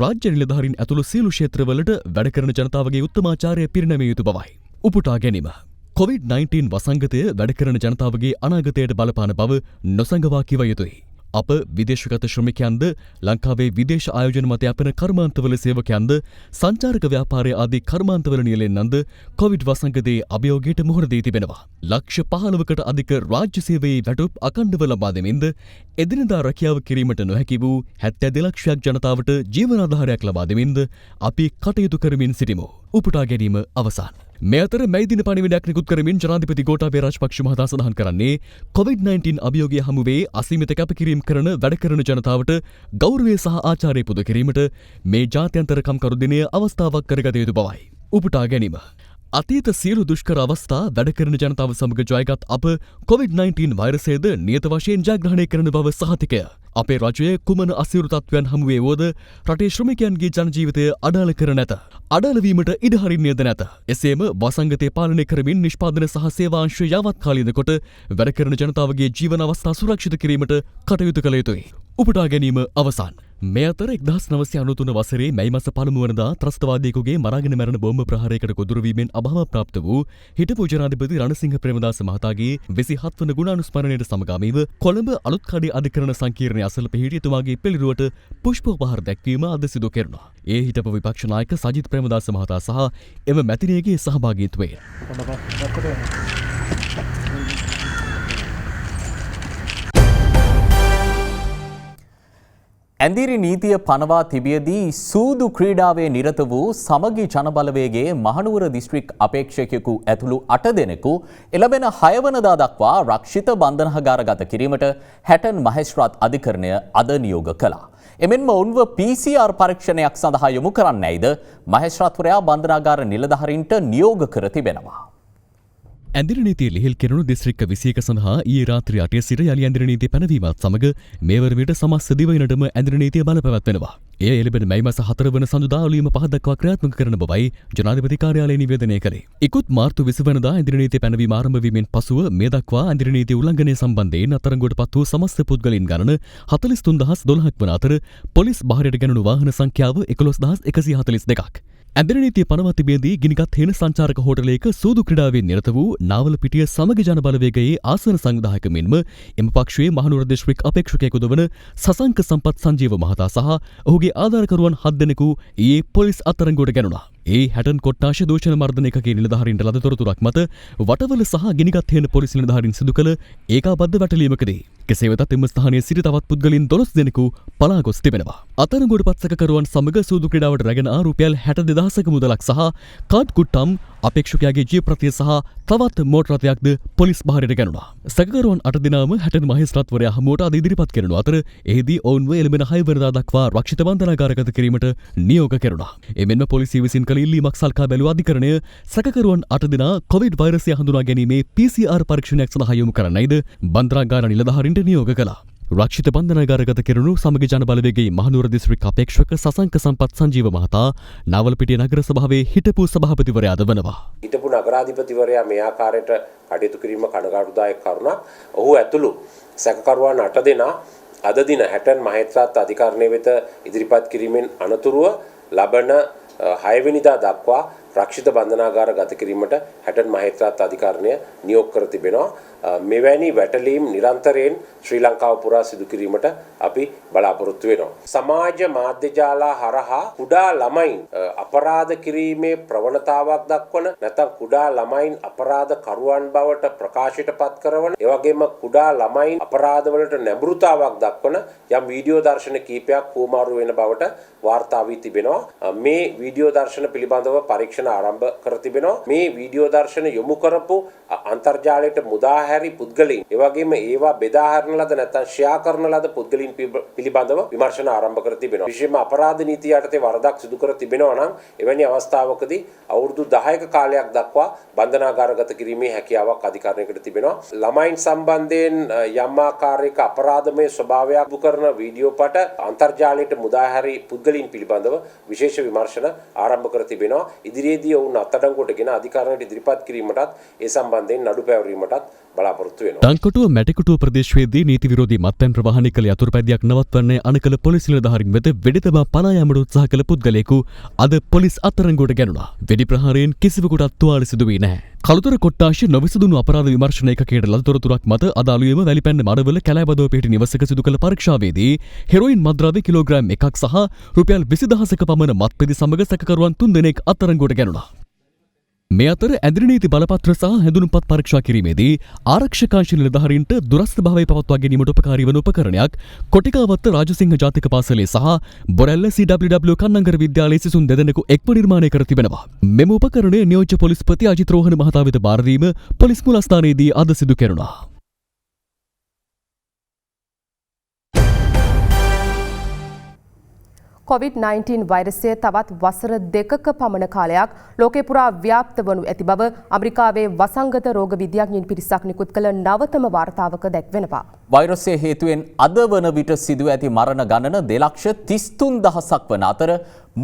රාජ්‍ය නිලධාරීන් ඇතුළු සියලු ක්ෂේත්‍රවලට වැඩ කරන ජනතාවගේ උත්තමාචාරය පිරිනැමිය යුතු බවයි. උපුටා ගැනීම COVID-19 වසංගතය වැඩ කරන ජනතාවගේ අනාගතයට බලපාන බව නොසඟවා කිව යුතුයි. අප විදේශගත ශ්‍රමිකයන්ද ලංකාවේ විදේශ ආයෝජන මත යැපෙන කර්මාන්තවල සේවකයන්ද සංචාරක ව්‍යාපාරය ආදී කර්මාන්තවල නියැලෙන්නන්ද කොවිඩ් වසංගතයේ අභියෝගයට මුහුණ දී තිබෙනවා. ලක්ෂ 15කට අධික රාජ්‍ය සේවයේ වැටුප් අඛණ්ඩව ලබා දෙමින්ද එදිනදා රැකියාව කිරීමට නොහැකි වූ 72 ලක්ෂයක් ජනතාවට ජීවනාධාරයක් ලබා දෙමින්ද අපි කටයුතු කරමින් සිටිමු. උපුටා ගැනීම අවසන්. මේ අතර මැයි දින පණිවිඩයක් නිකුත් කරමින් ජනාධිපති ගෝඨාභය රාජපක්ෂ මහතා සඳහන් කරන්නේ COVID-19 අභියෝගය හමුවේ අසීමිත කැපකිරීම කරන වැඩ කරන ජනතාවට ගෞරවය සහ ආචාරය පුද කිරීමට මේ ජාත්‍යන්තර කම්කරු දිනය අවස්ථාවක් කරගත යුතු බවයි. උපුටා ගැනීම අතීත සියලු දුෂ්කර අවස්ථා වැඩ කරන ජනතාව සමග ජයගත් අප COVID-19 වෛරසයද නියත වශයෙන් ජයග්‍රහණය කරන බව සහතිකය. අපේ රජය කුමන අසිරු තත්ත්වයන් හමුවේ වුවද රටේ ශ්‍රමිකයන්ගේ ජනජීවිතය අඩාල කර නැත. අඩාල වීමට ඉඩ හරින්නේද නැත. එසේම වසංගතය පාලනය කරමින් නිෂ්පාදන සහ සේවාංශ යවත් කාලීන කොට වැඩ කරන ජනතාවගේ ජීවන අවස්ථා සුරක්ෂිත කිරීමට කටයුතු කළ යුතුයි. උපුටා ගැනීම අවසන්. මේ අතර 1993 වසරේ මැයි මාස 1 වනදා ත්‍රස්තවාදියෙකුගේ මරාගෙන මැරෙන බෝම්බ ප්‍රහාරයකට ගොදුරු වීමෙන් අභාව ප්‍රාප්ත වූ හිටපු ජනාධිපති රණසිංහ ප්‍රේමදාස මහතාගේ 27 වන ගුණානුස්මරණයට සමගාමීව කොළඹ අලුත්කඩේ අධිකරණ සංකීර්ණය අසල පිහිටි එතුමාගේ පිළිරුවට පුෂ්පෝපහාර දැක්වීම අද සිදු කෙරුණා. ඒ හිටපු විපක්ෂ නායක සජිත් ප්‍රේමදාස මහතා සහ එම මැතිනියගේ සහභාගීත්වය. ඇඳිරි නීතිය පනවා තිබියදී සූදු ක්‍රීඩාවේ නිරත වූ සමගි ජනබලවේගේ මහනුවර දිස්ත්‍රික් අපේක්ෂකයෙකු ඇතුළු 8 දෙනෙකු එළබෙන 6 වනදා දක්වා රක්ෂිත බන්ධනාගාරගත කිරීමට හැටන් මහේස්ත්‍රාත් අධිකරණය අද නියෝග කළා. එමෙන්ම ඔවුන්ව PCR පරීක්ෂණයක් සඳහා යොමු කරන්නයිද මහේස්ත්‍රාත්වරයා බන්ධනාගාර නිලධාරීන්ට නියෝග කර තිබෙනවා. ඇඳිරි නීතිය ලිහිල් කෙරුණු දිස්ත්‍රික්ක 21 සඳහා ඊයේ රාත්‍රී 8 සිට යලි ඇඳිරි නීතිය පැනවීමත් සමග මේ වර විට සමස්ත දිවයිනටම ඇඳිරි නීතිය බලපැවැත්වෙනවා. එය එළඹෙන මැයි මාස 4 වන සඳුදා ඔලියම 5 දක්වා ක්‍රියාත්මක කරන බවයි ජනාධිපති කාර්යාලය නිවේදනය කළේ. ඉක්ුත් මාර්තු 20 වනදා ඇඳිරි නීතිය පැනවීම ආරම්භ වීමෙන් පසුව මේ දක්වා ඇඳිරි නීතිය උල්ලංඝනය සම්බන්ධයෙන් අත්අඩංගුවට පත් වූ සමස්ත පුද්ගලයන් ගණන 43012ක් වන අතර පොලිස් බහරයට ගැනුණු වාහන සංඛ්‍යාව 11142ක්. ඇඳරනීතිය පනවා තිබේදී ගිනිගත් හේන සංචාරක හෝටලයක සූදු ක්‍රීඩාවේ නිරත වූ නාවලපිටිය සමගි ජන බලවේගයේ ආසන සංවිධායක මෙන්ම එම පක්ෂයේ මහනුවර දිස්ත්‍රික් අපේක්ෂකයෙකුද වන සසංක සම්පත් සංජීව මහතා සහ ඔහුගේ ආධාරකරුවන් 7 දෙනෙකු ඊයේ පොලිස් අත්අඩංගුවට ගැනුණා. ඒ හැටන් කොට්ටාශ දූෂණ මර්දන එකකේ නිලධාරීන්ට ලද තොරතුරක් මත වටවල සහ ගිනිගත් හේන පොලිස් නිලධාරීන් සිදු කළ ඒකාබද්ධ වැටලීමකදී කෙසේ වෙතත් එම ස්ථානයේ සිටි තවත් පුද්ගලයන් 12 දෙනෙකු පලා ගොස් තිබෙනවා. අත්අඩංගුවට පත් සැකකරුවන් සමග සූදු ක්‍රීඩාවට රැගෙන ආ රුපියල් 62000ක මුදලක් සහ කාඩ් කුට්ටම් අපේක්ෂකයාගේ ජීප්‍රතිය සහ තවත් මෝටර් රථයක්ද පොලිස් බහරයට ගැනුණා. සැකකරුවන් 8 දෙනාම හැටන් මහේස්ත්‍රාත්වරයා හමුවට අද ඉදිරිපත් කරනු අතර එහිදී ඔවුන්ව එළඹෙන 6 වෙනිදා දක්වා රක්ෂිත බන්ධනාගාරගත කිරීමට නියෝග කෙරුණා. එමෙන්ම පොලිසිය විසින් කළ ඉල්ලීමක් සල්කා බැලූ අධිකරණය සැකකරුවන් 8 දෙනා කොවිඩ් වෛරසය හඳුනා ගැනීමේ PCR පරීක්ෂණයක් සඳහා යොමු කරන්නයිද බන්ධනාගාර නිලධාරීන්ට නියෝග කළා. රක්ෂිත බන්ධනාගාරගත කෙරුණු සමගි ජන බලවේගයේ මහනුවර දිස්ත්‍රික් අපේක්ෂක සසංක සම්පත් සංජීව මහතා නාවලපිටිය නගර සභාවේ හිටපු සභාපතිවරයාද වනවා. හිටපු නගරාධිපතිවරයා මේ ආකාරයට කටයුතු කිරීම කනගාටුදායක කරුණක්. ඔහු ඇතුළු සැකකරුවන් 8 දෙනා අද දින හැටන් මහේස්ත්‍රාත් අධිකරණය වෙත ඉදිරිපත් කිරීමෙන් අනතුරුව ලබන 6 වෙනිදා දක්වා රක්ෂිත බන්ධනාගාර ගත කිරීමට හැටන් මහේස්ත්‍රාත් අධිකරණය නියෝග කර තිබෙනවා. මෙවැනි වැටලීම් නිරන්තරයෙන් ශ්‍රී ලංකාව පුරා සිදු කිරීමට අපි බලාපොරොත්තු වෙනවා. සමාජ මාධ්‍ය ජාලා හරහා කුඩා ළමයින් අපරාධ කිරීමේ ප්‍රවණතාවක් දක්වන නැත්නම් කුඩා ළමයින් අපරාධ කරුවන් බවට ප්‍රකාශයට පත් කරන ඒ වගේම කුඩා ළමයින් අපරාධ වලට නැඹුරුතාවක් දක්වන යම් වීඩියෝ දර්ශන කීපයක් හුවමාරු වෙන බවට වාර්තා වී තිබෙනවා. මේ වීඩියෝ දර්ශන පිළිබඳව පරීක්ෂණ ආරම්භ කර තිබෙනවා. මේ වීඩියෝ දර්ශන යොමු කරපු අන්තර්ජාලයට මුදා හැරි පුද්ගලයන් ඒ වගේම ඒවා බෙදා හරින ලද නැත්නම් ෂෙයා කරන ලද පුද්ගලයන් පිළිබඳව විමර්ශන ආරම්භ කර තිබෙනවා. විශේෂයෙන්ම අපරාධ නීතිය යටතේ වරදක් සිදු කර තිබෙනවා නම් එවැනි අවස්ථාවකදී අවුරුදු 10ක කාලයක් දක්වා බන්ධනාගාරගත කිරීමේ හැකියාවක් අධිකරණයකට තිබෙනවා. ළමයින් සම්බන්ධයෙන් යම් ආකාරයක අපරාධමය ස්වභාවයක් වු කරන වීඩියෝ පට අන්තර්ජාලයට මුදා හැරි පුද්ගලයන් පිළිබඳව විශේෂ විමර්ශන ආරම්භ කර තිබෙනවා. ඉදිරියේදී ඔවුන් අත්අඩංගුවටගෙන අධිකරණයට ඉදිරිපත් කිරීමටත් ඒ සම්බන්ධයෙන් නඩු පැවරීමටත් බලාපොරොත්තු වෙනවා. දංකොටුව මැටිකුටුව ප්‍රදේශයේදී නීති විරෝධී මත්පැන් ප්‍රවාහනය කළ යතුරුපැදියක් නවත්වන්නේ අනකල පොලිස් නිලධාරීන් වෙත වෙඩි තබා පලා යාමට උත්සාහ කළ පුද්ගලයෙකු අද පොලිස් අත්අඩංගුවට ගැනුණා. වෙඩි ප්‍රහාරයෙන් කිසිවෙකුටත් තුවාල සිදු වී නැහැ. කළුතර කොට්ටාශ නොවිසඳුණු අපරාධ විමර්ශන ඒකකයට ලද තොරතුරක් මත අදාළුවේම වැලිපැන්න මඩවල කැලෑබදව පිහිටි නිවසක සිදු කළ පරීක්ෂාවේදී හෙරොයින් මත්ද්‍රව්‍ය කිලෝග්‍රෑම් 1ක් සහ රුපියල් 20000ක පමණ මත්පෙති සමග සැකකරුවන් 3 දෙනෙක් අත්අඩංගුවට ගැනුණා. මේ අතර ඇඳරිනීති බලපත්‍ර සහ හැඳුනුම්පත් පරීක්ෂා කිරීමේදී ආරක්ෂකාංශ නිලධාරීන්ට දුරස්ථ භාවය පවත්වා ගැනීමට උපකාරී වන උපකරණයක් කොටිකාවත්ත රාජසිංහ ජාතික පාසලේ සහ බොරැල්ල CWW කන්නංගර විද්‍යාලයේ සිසුන් දෙදෙනෙකු එක්ව නිර්මාණය කර තිබෙනවා. මෙම උපකරණය නියෝජ්‍ය පොලිස්පති අජිත් රෝහණ මහතා වෙත බාර දීම පොලිස් මුලස්ථානයේදී අද සිදු කෙරුණා. COVID-19 වෛරසය තවත් වසර 2ක පමණ කාලයක් ලෝකේ පුරා ව්‍යාප්ත වනු ඇති බව ඇමරිකාවේ වසංගත රෝග විද්‍යාඥයින් පිරිසක් නිකුත් කළ නවතම වාර්තාවක දැක්වෙනවා. වෛරසය හේතුවෙන් අද වන විට සිදුව ඇති මරණ ගණන 2,33,000ක් වන අතර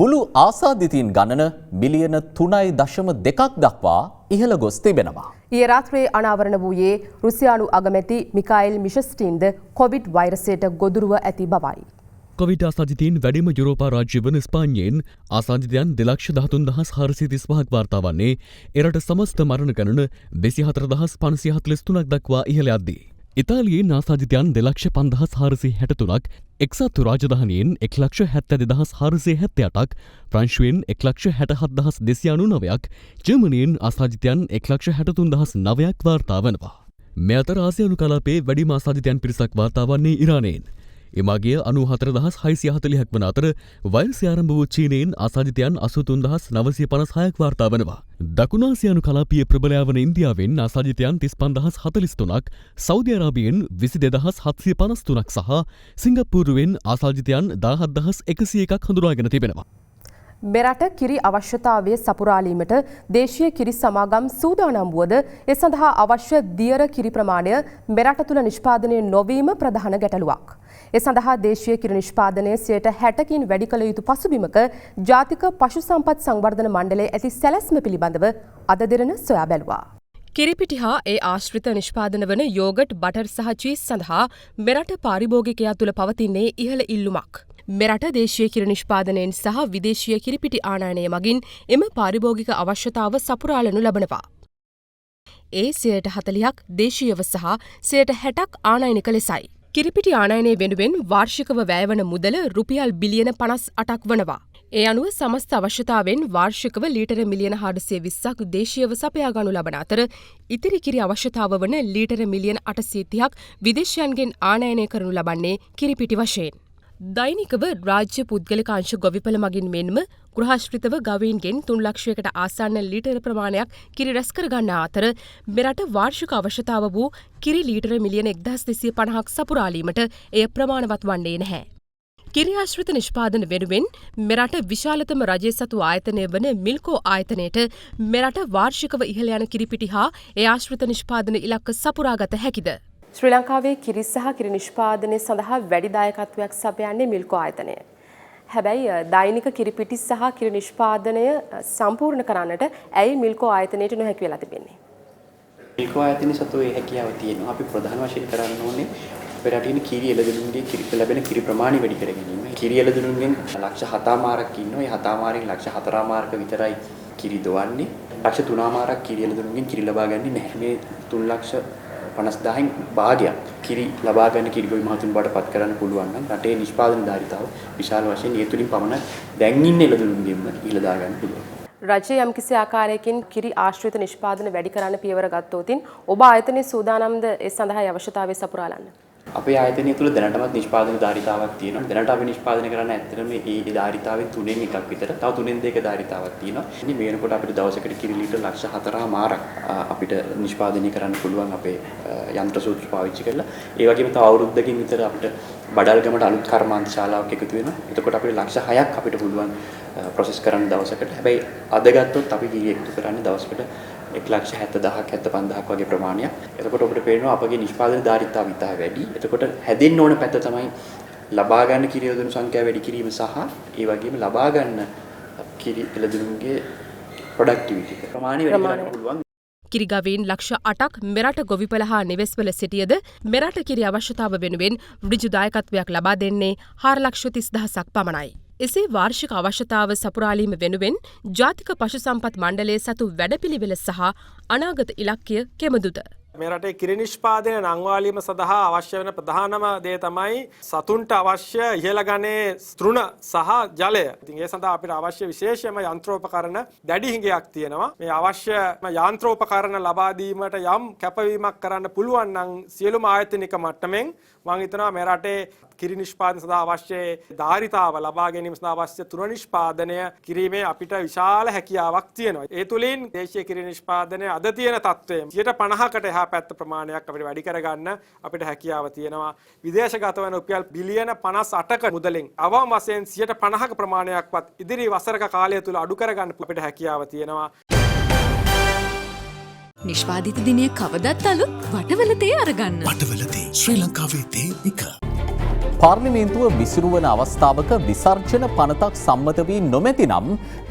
මුළු ආසාදිතයින් ගණන මිලියන 3.2ක් දක්වා ඉහළ ගොස් තිබෙනවා. ඊයේ රාත්‍රියේ අනාවරණ වූයේ රුසියානු අගමැති මිකායිල් මිෂස්ටින්ද කොවිඩ් වෛරසයට ගොදුරුව ඇති බවයි. කොවිඩ් ආසාදිතයින් වැඩිම යුරෝපා රාජ්‍ය වන ස්පාඤ්ඤයෙන් ආසාදිතයන් 2,13,435ක් වාර්තා වන්නේ එරට සමස්ත මරණ ගණන 24,543ක් දක්වා ඉහළ යද්දී. ඉතාලියෙන් ආසාදිතයන් 2,05,463ක්, එක්සත් රාජධානියෙන් 1,72,478ක්, ප්‍රංශුවෙන් 1,67,299ක්, ජර්මනියෙන් ආසාදිතයන් 1,63,900ක් වාර්තා වනවා. මේ අතර ආසියානු කලාපයේ වැඩිම ආසාදිතයන් පිරිසක් වාර්තා වන්නේ ඉරානයෙන්. එමගිය 94,640ක් වන අතර වෛරසය ආරම්භ වූ චීනයෙන් ආසාදිතයන් 83,956ක් වාර්තා වනවා. දකුණු ආසියානු කලාපීය ප්‍රබලයා වන ඉන්දියාවෙන් ආසාදිතයන් 35,043ක්, සෞදි අරාබියෙන් 22,753ක් සහ සිංගප්පූරුවෙන් ආසාදිතයන් 17,101ක් හඳුනාගෙන තිබෙනවා. මෙරට කිරි අවශ්‍යතාවය සපුරාලීමට දේශීය කිරි සමාගම් සූදානම් වුවද ඒ සඳහා අවශ්‍ය දියර කිරි ප්‍රමාණය මෙරට තුළ නිෂ්පාදනය නොවීම ප්‍රධාන ගැටලුවක්. ඒ සඳහා දේශීය කිරි නිෂ්පාදනය 60%කින් වැඩි කළ යුතු පසුබිමක ජාතික පශු සම්පත් සංවර්ධන මණ්ඩලයේ ඇති සැලැස්ම පිළිබඳව අද දින සොයා බැලුවා. කිරිපිටි හා ඒ ආශ්‍රිත නිෂ්පාදන වන යෝගට් බටර් සහ චීස් සඳහා මෙරට පාරිභෝගිකයා තුළ පවතින්නේ ඉහළ ඉල්ලුමක්. මෙරට දේශීය කිරි නිෂ්පාදනයෙන් සහ විදේශීය කිරිපිටි ආනයනය මගින් එම පාරිභෝගික අවශ්‍යතාව සපුරාලනු ලබනවා. ඒ 40%ක් දේශීයව සහ 60%ක් ආනයනික ලෙසයි. කිරිපිටි ආනයනය වෙනුවෙන් වාර්ෂිකව වැයවන මුදල රුපියල් බිලියන 58ක් වනවා. ඒ අනුව සමස්ත අවශ්‍යතාවෙන් වාර්ෂිකව ලීටර මිලියන 420ක් දේශීයව සපයා ගනු ලබන අතර ඉතිරි කිරි අවශ්‍යතාව වන ලීටර මිලියන 830ක් විදේශයන්ගෙන් ආනයනය කරනු ලබන්නේ කිරිපිටි වශයෙන්. දෛනිකව රාජ්‍ය පුද්ගලික අංශ ගොවිපළ මගින් මෙන්ම ගෘහාශ්‍රිතව ගවයින්ගෙන් 3 ලක්ෂයකට ආසන්න ලීටර ප්‍රමාණයක් කිරි රැස් කර ගන්නා අතර මෙරට වාර්ෂික අවශ්‍යතාව වූ කිරි ලීටර මිලියන 1250ක් සපුරාලීමට එය ප්‍රමාණවත් වන්නේ නැහැ. කිරි ආශ්‍රිත නිෂ්පාදන වෙනුවෙන් මෙරට විශාලතම රජය සතු ආයතනය වන මිල්කෝ ආයතනයට මෙරට වාර්ෂිකව ඉහළ යන කිරිපිටි හා ඒ ආශ්‍රිත නිෂ්පාදන ඉලක්ක සපුරාගත හැකිද? ශ්‍රී ලංකාවේ කිරි සහ කිරි නිෂ්පාදනය සඳහා වැඩි දායකත්වයක් සපයන්නේ මිල්කෝ ආයතනය. හැබැයි දෛනික කිරිපිටි සහ කිරි නිෂ්පාදනය සම්පූර්ණ කරන්නට ඇයි මිල්කෝ ආයතනයට නොහැකි වෙලා තිබෙන්නේ? මිල්කෝ ආයතනයේ සතු ඒ හැකියාව තියෙනවා. අපි ප්‍රධාන වශයෙන් කරන්න ඕනේ අපේ රටින් කිරි එළදෙනුන්ගේ කිරි ලැබෙන කිරි ප්‍රමාණය වැඩි කර ගැනීම. කිරි එළදෙනුන්ගෙන් ලක්ෂ 7මාරක් ඉන්නවා. ඒ 7මාරෙන් ලක්ෂ 4මාරක විතරයි කිරි දොවන්නේ. ලක්ෂ 3මාරක් කිරි එළදෙනුන්ගෙන් කිරි ලබා ගන්නේ නැහැ. මේ 3,50,000න් භාගයක් කිරි ලබා ගන්න කිරි ගොවි මහතුන් බවට පත් කරන්න පුළුවන් නම් රටේ නිෂ්පාදන ධාරිතාව විශාල වශයෙන් ඒ තුලින් පමණ දැන් ඉන්න එළදෙනුන්ගෙන්ම ඉහළ දා ගන්න පුළුවන්. රජය යම්කිසි ආකාරයකින් කිරි ආශ්‍රිත නිෂ්පාදන වැඩි කරන්න පියවර ගත්තොතින් ඔබ ආයතනයේ සූදානම්ද ඒ සඳහා අවශ්‍යතාවය සපුරාලන්න? අපේ ආයතනය තුළ දැනටමත් නිෂ්පාදන ධාරිතාවක් තියෙනවා. දැනට අපි නිෂ්පාදනය කරන්න ඇත්තටම මේ ධාරිතාවෙන් 3න් එකක් විතර. තව 3න් 2ක ධාරිතාවක් තියෙනවා. ඉතින් මේ වෙනකොට අපිට දවසකට කිරි ලීටර් ලක්ෂ 4මාරක් අපිට නිෂ්පාදනය කරන්න පුළුවන් අපේ යන්ත්‍ර සූත්‍ර පාවිච්චි කරලා. ඒ වගේම තව අවුරුද්දකින් විතර අපිට බඩල්ගමට අලුත් කර්මාන්ත ශාලාවක් එකතු වෙනවා. එතකොට අපිට ලක්ෂ 6ක් අපිට පුළුවන් ප්‍රොසෙස් කරන්න දවසකට. හැබැයි අද ගත්තොත් අපි කිරි එකතු කරන්නේ දවසකට 1,70,000ක් 75,000ක් වගේ ප්‍රමාණයක්. එතකොට ඔබට පේනවා අපගේ නිෂ්පාදන ධාරිතාව ඉතා වැඩි. එතකොට හැදෙන්න ඕන පැත්ත තමයි ලබා ගන්න කිරි එළදෙනු සංඛ්‍යාව වැඩි කිරීම සහ ඒ වගේම ලබා ගන්න කිරි එළදෙනුන්ගේ ප්‍රොඩක්ටිවිටි ප්‍රමාණය වැඩි කරන්න පුළුවන්. කිරි ගවීන් ලක්ෂ 8ක් මෙරට ගොවිපළ හා නිවෙස්වල සිටියද මෙරට කිරි අවශ්‍යතාව වෙනුවෙන් ඍජු දායකත්වයක් ලබා දෙන්නේ 4,30,000ක් පමණයි. එසේ වාර්ෂික අවශ්‍යතාව සපුරාලීම වෙනුවෙන් ජාතික පශු සම්පත් මණ්ඩලය සතු වැඩපිළිවෙල සහ අනාගත ඉලක්කය කෙබඳුද? මේ රටේ කිරි නිෂ්පාදනය නංවාලීම සඳහා අවශ්‍ය වෙන ප්‍රධානම දේ තමයි සතුන්ට අවශ්‍ය ඉහළ ගණේ තෘණ සහ ජලය. ඉතින් ඒ සඳහා අපිට අවශ්‍ය විශේෂම යන්ත්‍රෝපකරණ දැඩි හිඟයක් තියෙනවා. මේ අවශ්‍ය යන්ත්‍රෝපකරණ ලබා දීමට යම් කැපවීමක් කරන්න පුළුවන් නම් සියලුම ආයතනික මට්ටමින් මම හිතනවා මේ රටේ කිරි නිෂ්පාදන සඳහා අවශ්‍ය ධාරිතාව ලබා ගැනීම සඳහා අවශ්‍ය තෘණ නිෂ්පාදනය කිරීමේ අපිට විශාල හැකියාවක් තියෙනවා. ඒ තුලින් දේශීය කිරි නිෂ්පාදනය අද තියෙන තත්ත්වයෙන් 50%කට එහා පැත්ත ප්‍රමාණයක් අපිට වැඩි කරගන්න අපිට හැකියාව තියෙනවා. විදේශගත වන රුපියල් බිලියන 58ක මුදලින් අවම වශයෙන් 50%ක ප්‍රමාණයක්වත් ඉදිරි වසරක කාලය තුල අඩු කරගන්න අපිට හැකියාව තියෙනවා. නිෂ්පාදිත දිනය කවදත් අලුත් වටවල තේ අරගන්න. වටවල තේ ශ්‍රී ලංකාවේ තේ එක. පාර්ලිමේන්තුව විසිරුවන අවස්ථාවක විසර්ජන පනතක් සම්මත වී නොමැති නම්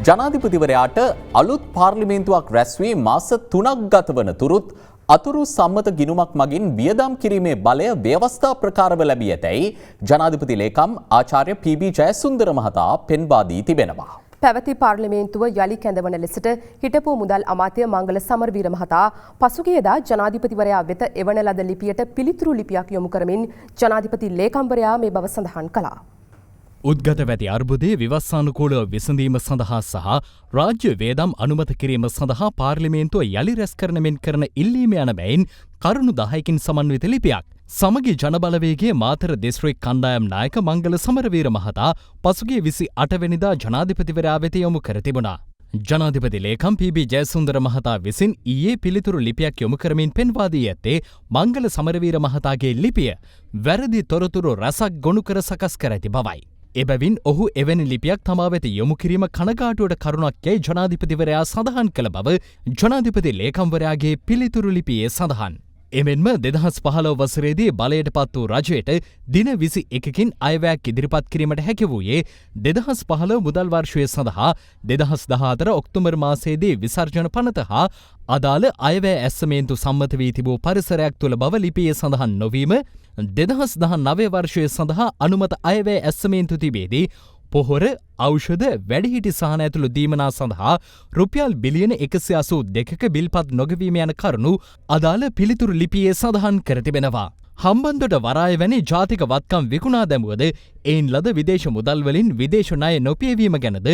ජනාධිපතිවරයාට අලුත් පාර්ලිමේන්තුවක් රැස්වී මාස 3ක් ගත වන තුරුත් අතුරු සම්මත ගිණුමක් මගින් වියදම් කිරීමේ බලය ව්‍යවස්ථා ප්‍රකාරව ලැබී ඇතැයි ජනාධිපති ලේකම් ආචාර්ය පී.බී. ජයසුන්දර මහතා පෙන්වා දී තිබෙනවා. පැවති පාර්ලිමේන්තුව යළි කැඳවන ලෙසට හිටපු මුදල් අමාත්‍ය මංගල සමරවීර මහතා පසුගියදා ජනාධිපතිවරයා වෙත එවන ලද ලිපියට පිළිතුරු ලිපියක් යොමු කරමින් ජනාධිපති ලේකම්වරයා මේ බව සඳහන් කළා. උද්ගත වැති අර්බුදයේ විවස්සානුකූලව විසඳීම සඳහා සහ රාජ්‍ය වේදම් අනුමත කිරීම සඳහා පාර්ලිමේන්තුව යළි රැස් කරන මෙන් කරන ඉල්ලීම යන බැවින් කරුණු 10කින් සමන්විත ලිපියක් සමගි ජනබලවේගයේ මාතර දිස්ත්‍රික් කණ්ඩායම් නායක මංගල සමරවීර මහතා පසුගිය 28 වෙනිදා ජනාධිපතිවරයා වෙත යොමු කර තිබුණා. ජනාධිපති ලේකම් පී.බී. ජයසුන්දර මහතා විසින් ඊයේ පිළිතුරු ලිපියක් යොමු කරමින් පෙන්වා දී ඇත්තේ මංගල සමරවීර මහතාගේ ලිපිය වැරදි තොරතුරු රසක් ගොනු කර සකස් කර ඇති බවයි. එබැවින් ඔහු එවැනි ලිපියක් තමා වෙත යොමු කිරීම කනගාටුවට කරුණක් යැයි ජනාධිපතිවරයා සඳහන් කළ බව ජනාධිපති ලේකම්වරයාගේ පිළිතුරු ලිපියේ සඳහන්. එමෙන්ම 2015 වසරේදී බලයට පත් වූ රජයට දින 21කින් අයවැයක් ඉදිරිපත් කිරීමට හැකි වූයේ 2015 මුදල් වර්ෂය සඳහා 2014 ඔක්තෝබර් මාසයේදී විසර්ජන පනත හා අදාළ අයවැය ඇස්සමේන්තු සම්මත වී තිබූ පරිසරයක් තුළ බව ලිපියේ සඳහන් නොවීම 2019 වර්ෂය සඳහා අනුමත අයවැය ඇස්සමේන්තු තිබේදී පොහොර ඖෂධ වැඩිහිටි සහන ඇතුළු දීමනා සඳහා රුපියල් බිලියන 182ක බිල්පත් නොගෙවීම යන කරුණු අදාළ පිළිතුරු ලිපියේ සඳහන් කර තිබෙනවා. හම්බන්තොට වරාය වැනි ජාතික වත්කම් විකුණා දැමුවද එයින් ලද විදේශ මුදල් වලින් විදේශ ණය නොපියවීම ගැනද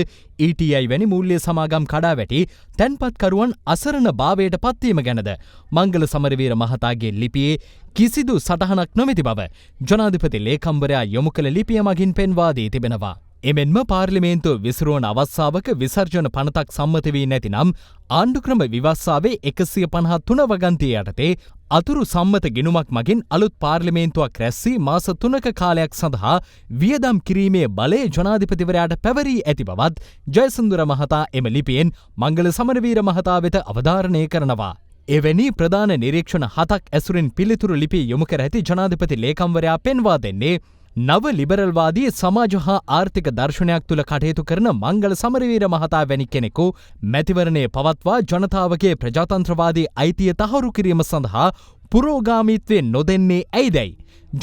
ETI වැනි මූල්‍ය සමාගම් කඩා වැටි තැන්පත්කරුවන් අසරණ භාවයට පත්වීම ගැනද මංගල සමරවීර මහතාගේ ලිපියේ කිසිදු සටහනක් නොමැති බව ජනාධිපති ලේකම්වරයා යොමු කළ ලිපිය මගින් පෙන්වා දී තිබෙනවා. එමෙන්ම පාර්ලිමේන්තුව විසිරුවන අවස්ථාවක විසර්ජන පනතක් සම්මත වී නැතිනම් ආණ්ඩුක්‍රම විවස්සාවේ 153 වගන්තිය යටතේ අතුරු සම්මත ගිණුමක් මගින් අලුත් පාර්ලිමේන්තුවක් රැස්වී මාස 3ක කාලයක් සඳහා වියදම් කිරීමේ බලය ජනාධිපතිවරයාට පැවරී ඇති බවත් ජයසුන්දර මහතා එම ලිපියෙන් මංගල සමරවීර මහතා වෙත අවධාරණය කරනවා. එවැනි ප්‍රධාන නිරීක්ෂණ 7ක් ඇසුරින් පිළිතුරු ලිපි යොමු කර ඇති ජනාධිපති ලේකම්වරයා පෙන්වා දෙන්නේ නව ලිබරල්වාදී සමාජ හා ආර්ථික දර්ශනයක් තුළ කටයුතු කරන මංගල සමරවීර මහතා වැනි කෙනෙකු මැතිවරණය පවත්වා ජනතාවගේ ප්‍රජාතන්ත්‍රවාදී අයිතිය තහවුරු කිරීම සඳහා පුරෝගාමීත්වය නොදෙන්නේ ඇයිදැයි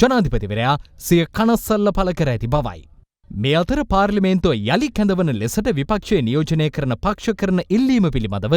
ජනාධිපතිවරයා සිය කනස්සල්ල පළ කර ඇති බවයි. මේ අතර පාර්ලිමේන්තුව යළි කැඳවන ලෙසට විපක්ෂය නියෝජනය කරන පක්ෂ කරන ඉල්ලීම පිළිබඳව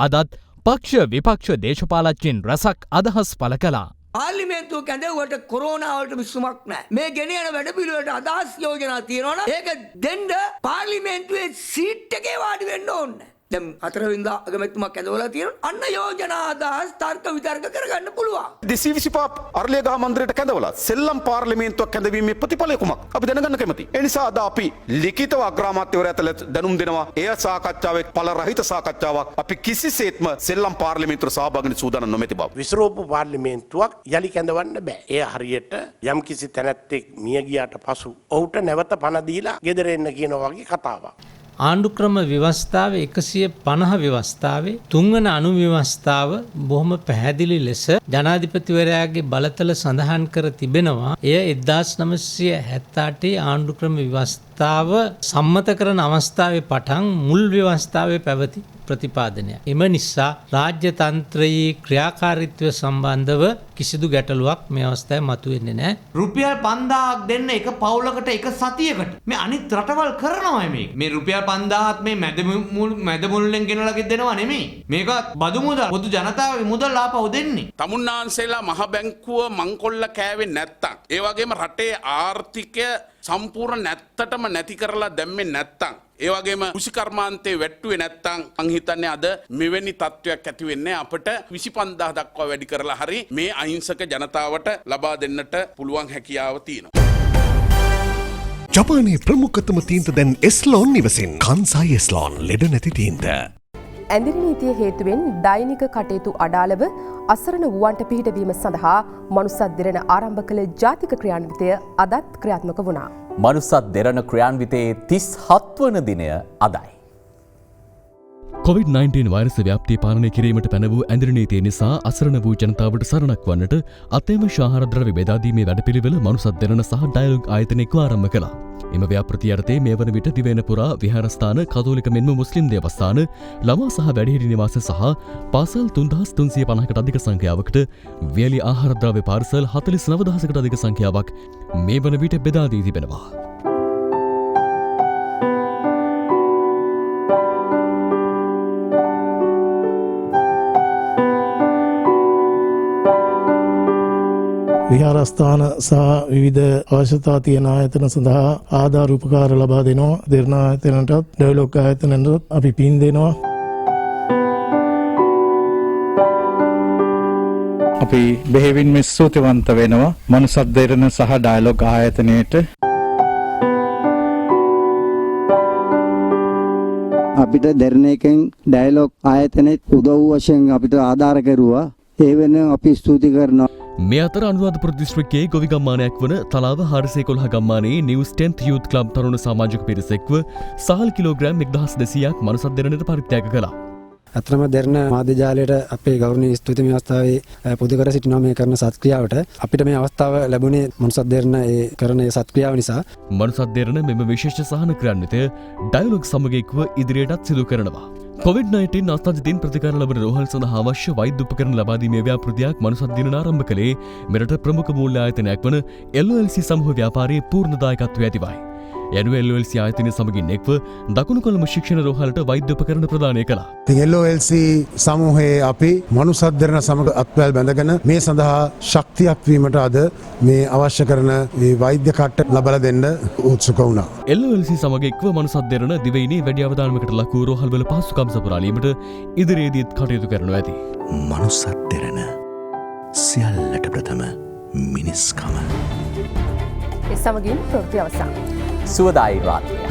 අදත් පක්ෂ විපක්ෂ දේශපාලච්චීන් රැසක් අදහස් පළ කළා. පාර්ලිමේන්තුව කැඳවුවට කොරෝනාවලට විසුමක් නැහැ. මේ ගෙන යන වැඩපිළිවෙලට අදහස් යෝජනා තියෙනවනම් ඒක දෙන්න පාර්ලිමේන්තුවේ සීට් එකේ වාඩි වෙන්න ඕනේ. දැන් 4 වෙනිදා අගමැතිතුමා කැඳවලා තියෙනවා. අන්න යෝජනා අදහස් තර්ක විතර්ක කරගන්න පුළුවන්. 225 අරලියගහ මන්දිරයට කැඳවලා සෙල්ලම් පාර්ලිමේන්තුවක් කැඳවීමේ ප්‍රතිඵලය කුමක්? අපි දැනගන්න කැමතියි. ඒ නිසා අද අපි ලිඛිතව අග්‍රාමාත්‍යවරයා ඇතුළත දැනුම් දෙනවා. එය සාකච්ඡාවේ ඵල රහිත සාකච්ඡාවක්. අපි කිසිසේත්ම සෙල්ලම් පාර්ලිමේන්තුවට සහභාගී වෙන්න සූදානම් නොමැති බව. විසිරෝපු පාර්ලිමේන්තුවක් යලි කැඳවන්න බෑ. ඒ හරියට යම් කිසි තැනැත්තෙක් මිය ගියාට පසු ඔහුට නැවත පණ දීලා ගෙදර එන්න කියන වගේ කතාවක්. ආණ්ඩුක්‍රම ව්‍යවස්ථාවේ 150 ව්‍යවස්ථාවේ තුන්වන අනු ව්‍යවස්ථාව බොහොම පැහැදිලි ලෙස ජනාධිපතිවරයාගේ බලතල සඳහන් කර තිබෙනවා. එය 1978 ආණ්ඩුක්‍රම ව්‍යවස්ථාව සම්මත කරන අවස්ථාවේ පටන් මුල් ව්‍යවස්ථාවේ පැවති ප්‍රතිපාදනය. එම නිසා රාජ්‍ය තන්ත්‍රයේ ක්‍රියාකාරීත්වය සම්බන්ධව කිසිදු ගැටලුවක් මේ අවස්ථාවේ මතුවෙන්නේ නැහැ. රුපියල් 5000ක් දෙන්න එක පවුලකට එක සතියකට. මේ අනිත් රටවල් කරනවා මේක. මේ රුපියල් 5000ක් මේ මැද මුල්ලෙන් ගෙනලා දෙනවා නෙමෙයි. මේක බදු මුදල් පොදු ජනතාවගේ මුදල් ආපහු දෙන්නේ. තමුන්නාන්සේලා මහ බැංකුව මංකොල්ල කෑවේ නැත්තම් ඒ වගේම රටේ ආර්ථිකය සම්පූර්ණ නැත්තටම නැති කරලා දැම්මේ නැත්තම් ඒ වගේම කෘෂිකර්මාන්තේ වැට්ටුවේ නැත්තම් මං හිතන්නේ අද මෙවැනි තත්වයක් ඇති වෙන්නේ අපිට 25000 දක්වා වැඩි කරලා හරි මේ අහිංසක ජනතාවට ලබා දෙන්නට පුළුවන් හැකියාව තියෙනවා. ජපානයේ ප්‍රමුඛතම තීන්ත දැන් එස්ලෝන් නිවසින් කන්සයි එස්ලෝන් ලෙඩ නැති තීන්ත. ඇඳිරි නීතිය හේතුවෙන් දෛනික කටයුතු අඩාලව අසරණ වූවන්ට පිහිටවීම සඳහා මනුස්සත් දෙරණ ආරම්භ කළ ජාතික ක්‍රියාන්විතය අදත් ක්‍රියාත්මක වුණා. මනුස්සත් දෙරණ ක්‍රියාන්විතයේ 37 වන දිනය අදයි. COVID-19 වෛරස ව්‍යාප්තිය පාලනය කිරීමට පැන වූ ඇඳිරි නීතිය නිසා අසරණ වූ ජනතාවට සරණක් වන්නට අත්‍යවශ්‍ය ආහාර ද්‍රව්‍ය බෙදා දීමේ වැඩපිළිවෙල මනුස්සත් දෙරණ සහ ඩයලොග් ආයතනයක ආරම්භ කළා. එම ව්‍යාපෘති යටතේ මේ වන විට දිවයින පුරා විහාරස්ථාන කතෝලික මෙන්ම මුස්ලිම් දේවස්ථාන ළමා සහ වැඩිහිටි නිවාස සහ පාසල් 3350කට අධික සංඛ්‍යාවකට වියලි ආහාර ද්‍රව්‍ය පාර්සල් 49000කට අධික සංඛ්‍යාවක් මේ වන විට බෙදා දී තිබෙනවා. විහාරස්ථාන සහ විවිධ අවශ්‍යතා තියෙන ආයතන සඳහා ආධාර උපකාර ලබා දෙනවා. දෙරණ ආයතනටත් ඩයලොග් ආයතනටත් අපි පින් දෙනවා. අපි බෙහෙවින්ම ස්තුතිවන්ත වෙනවා මනුස්සත් දෙරණ සහ ඩයලොග් ආයතනයට. අපිට දෙරණේකෙන් ඩයලොග් ආයතනෙත් උදව් වශයෙන් අපිට ආධාර කරුවා. ඒ වෙන අපි ස්තුති කරනවා. මේ අතර අනුරාධපුර දිස්ත්‍රික්කයේ ගොවි ගම්මානයක් වන තලාව 411 ගම්මානයේ නිව්ස් 10th යූත් ක්ලබ් තරුණ සමාජික පිරිසෙක්ව සහල් කිලෝග්‍රෑම් 1200ක් මනුස්සත් දෙරණට පරිත්‍යාග කළා. අත්‍රම දෙරන මාධ්‍ය ජාලයට අපේ ගෞරවනීය ස්තුති මේ අවස්ථාවේ පුද කර සිටිනවා මේ කරන සත්ක්‍රියාවට. අපිට මේ අවස්ථාව ලැබුණේ මනුසත් දෙරන ඒ කරන ඒ සත්ක්‍රියාව නිසා. මනුසත් දෙරන මෙම විශේෂ සහන ක්‍රියාන්විතය ඩයලොග් සමග එක්ව ඉදිරියටත් සිදු කරනවා. COVID-19 අස්ථාජිතින් ප්‍රතිකාර ලබන රෝහල් සඳහා අවශ්‍ය වෛද්‍ය උපකරණ ලබා දීමේ ව්‍යාපෘතියක් මනුසත් දිනන ආරම්භ කළේ මෙරට ප්‍රමුඛ මූල්‍ය ආයතනයක් වන LOLC සමූහ ව්‍යාපාරයේ පූර්ණ දායකත්වය ඇතිවයි. යනුව LOLC ආයතනය සමගින් එක්ව දකුණු කොළඹ ශික්ෂණ රෝහලට වෛද්‍ය උපකරණ ප්‍රදානය කළා. ඉතින් LOLC සමූහයේ අපි මනුසත් දෙරණ සමග අත්වැල් බැඳගෙන මේ සඳහා ශක්තියක් වීමට අද මේ අවශ්‍ය කරන මේ වෛද්‍ය කට්ට ලබා දෙන්න උත්සුක වුණා. LOLC සමග එක්ව මනුසත් දෙරණ දිවයිනේ වැඩි අවධානයකට ලක් වූ රෝහල්වල පහසුකම් සපුරාලීමට ඉදිරියේදීත් කටයුතු කරනු ඇති. මනුසත් දෙරණ සියල්ලට ප්‍රථම මිනිස්කම. ඒ සමගින් ප්‍රවෘත්ති අවසන්. සුවදායි රාත්‍රිය.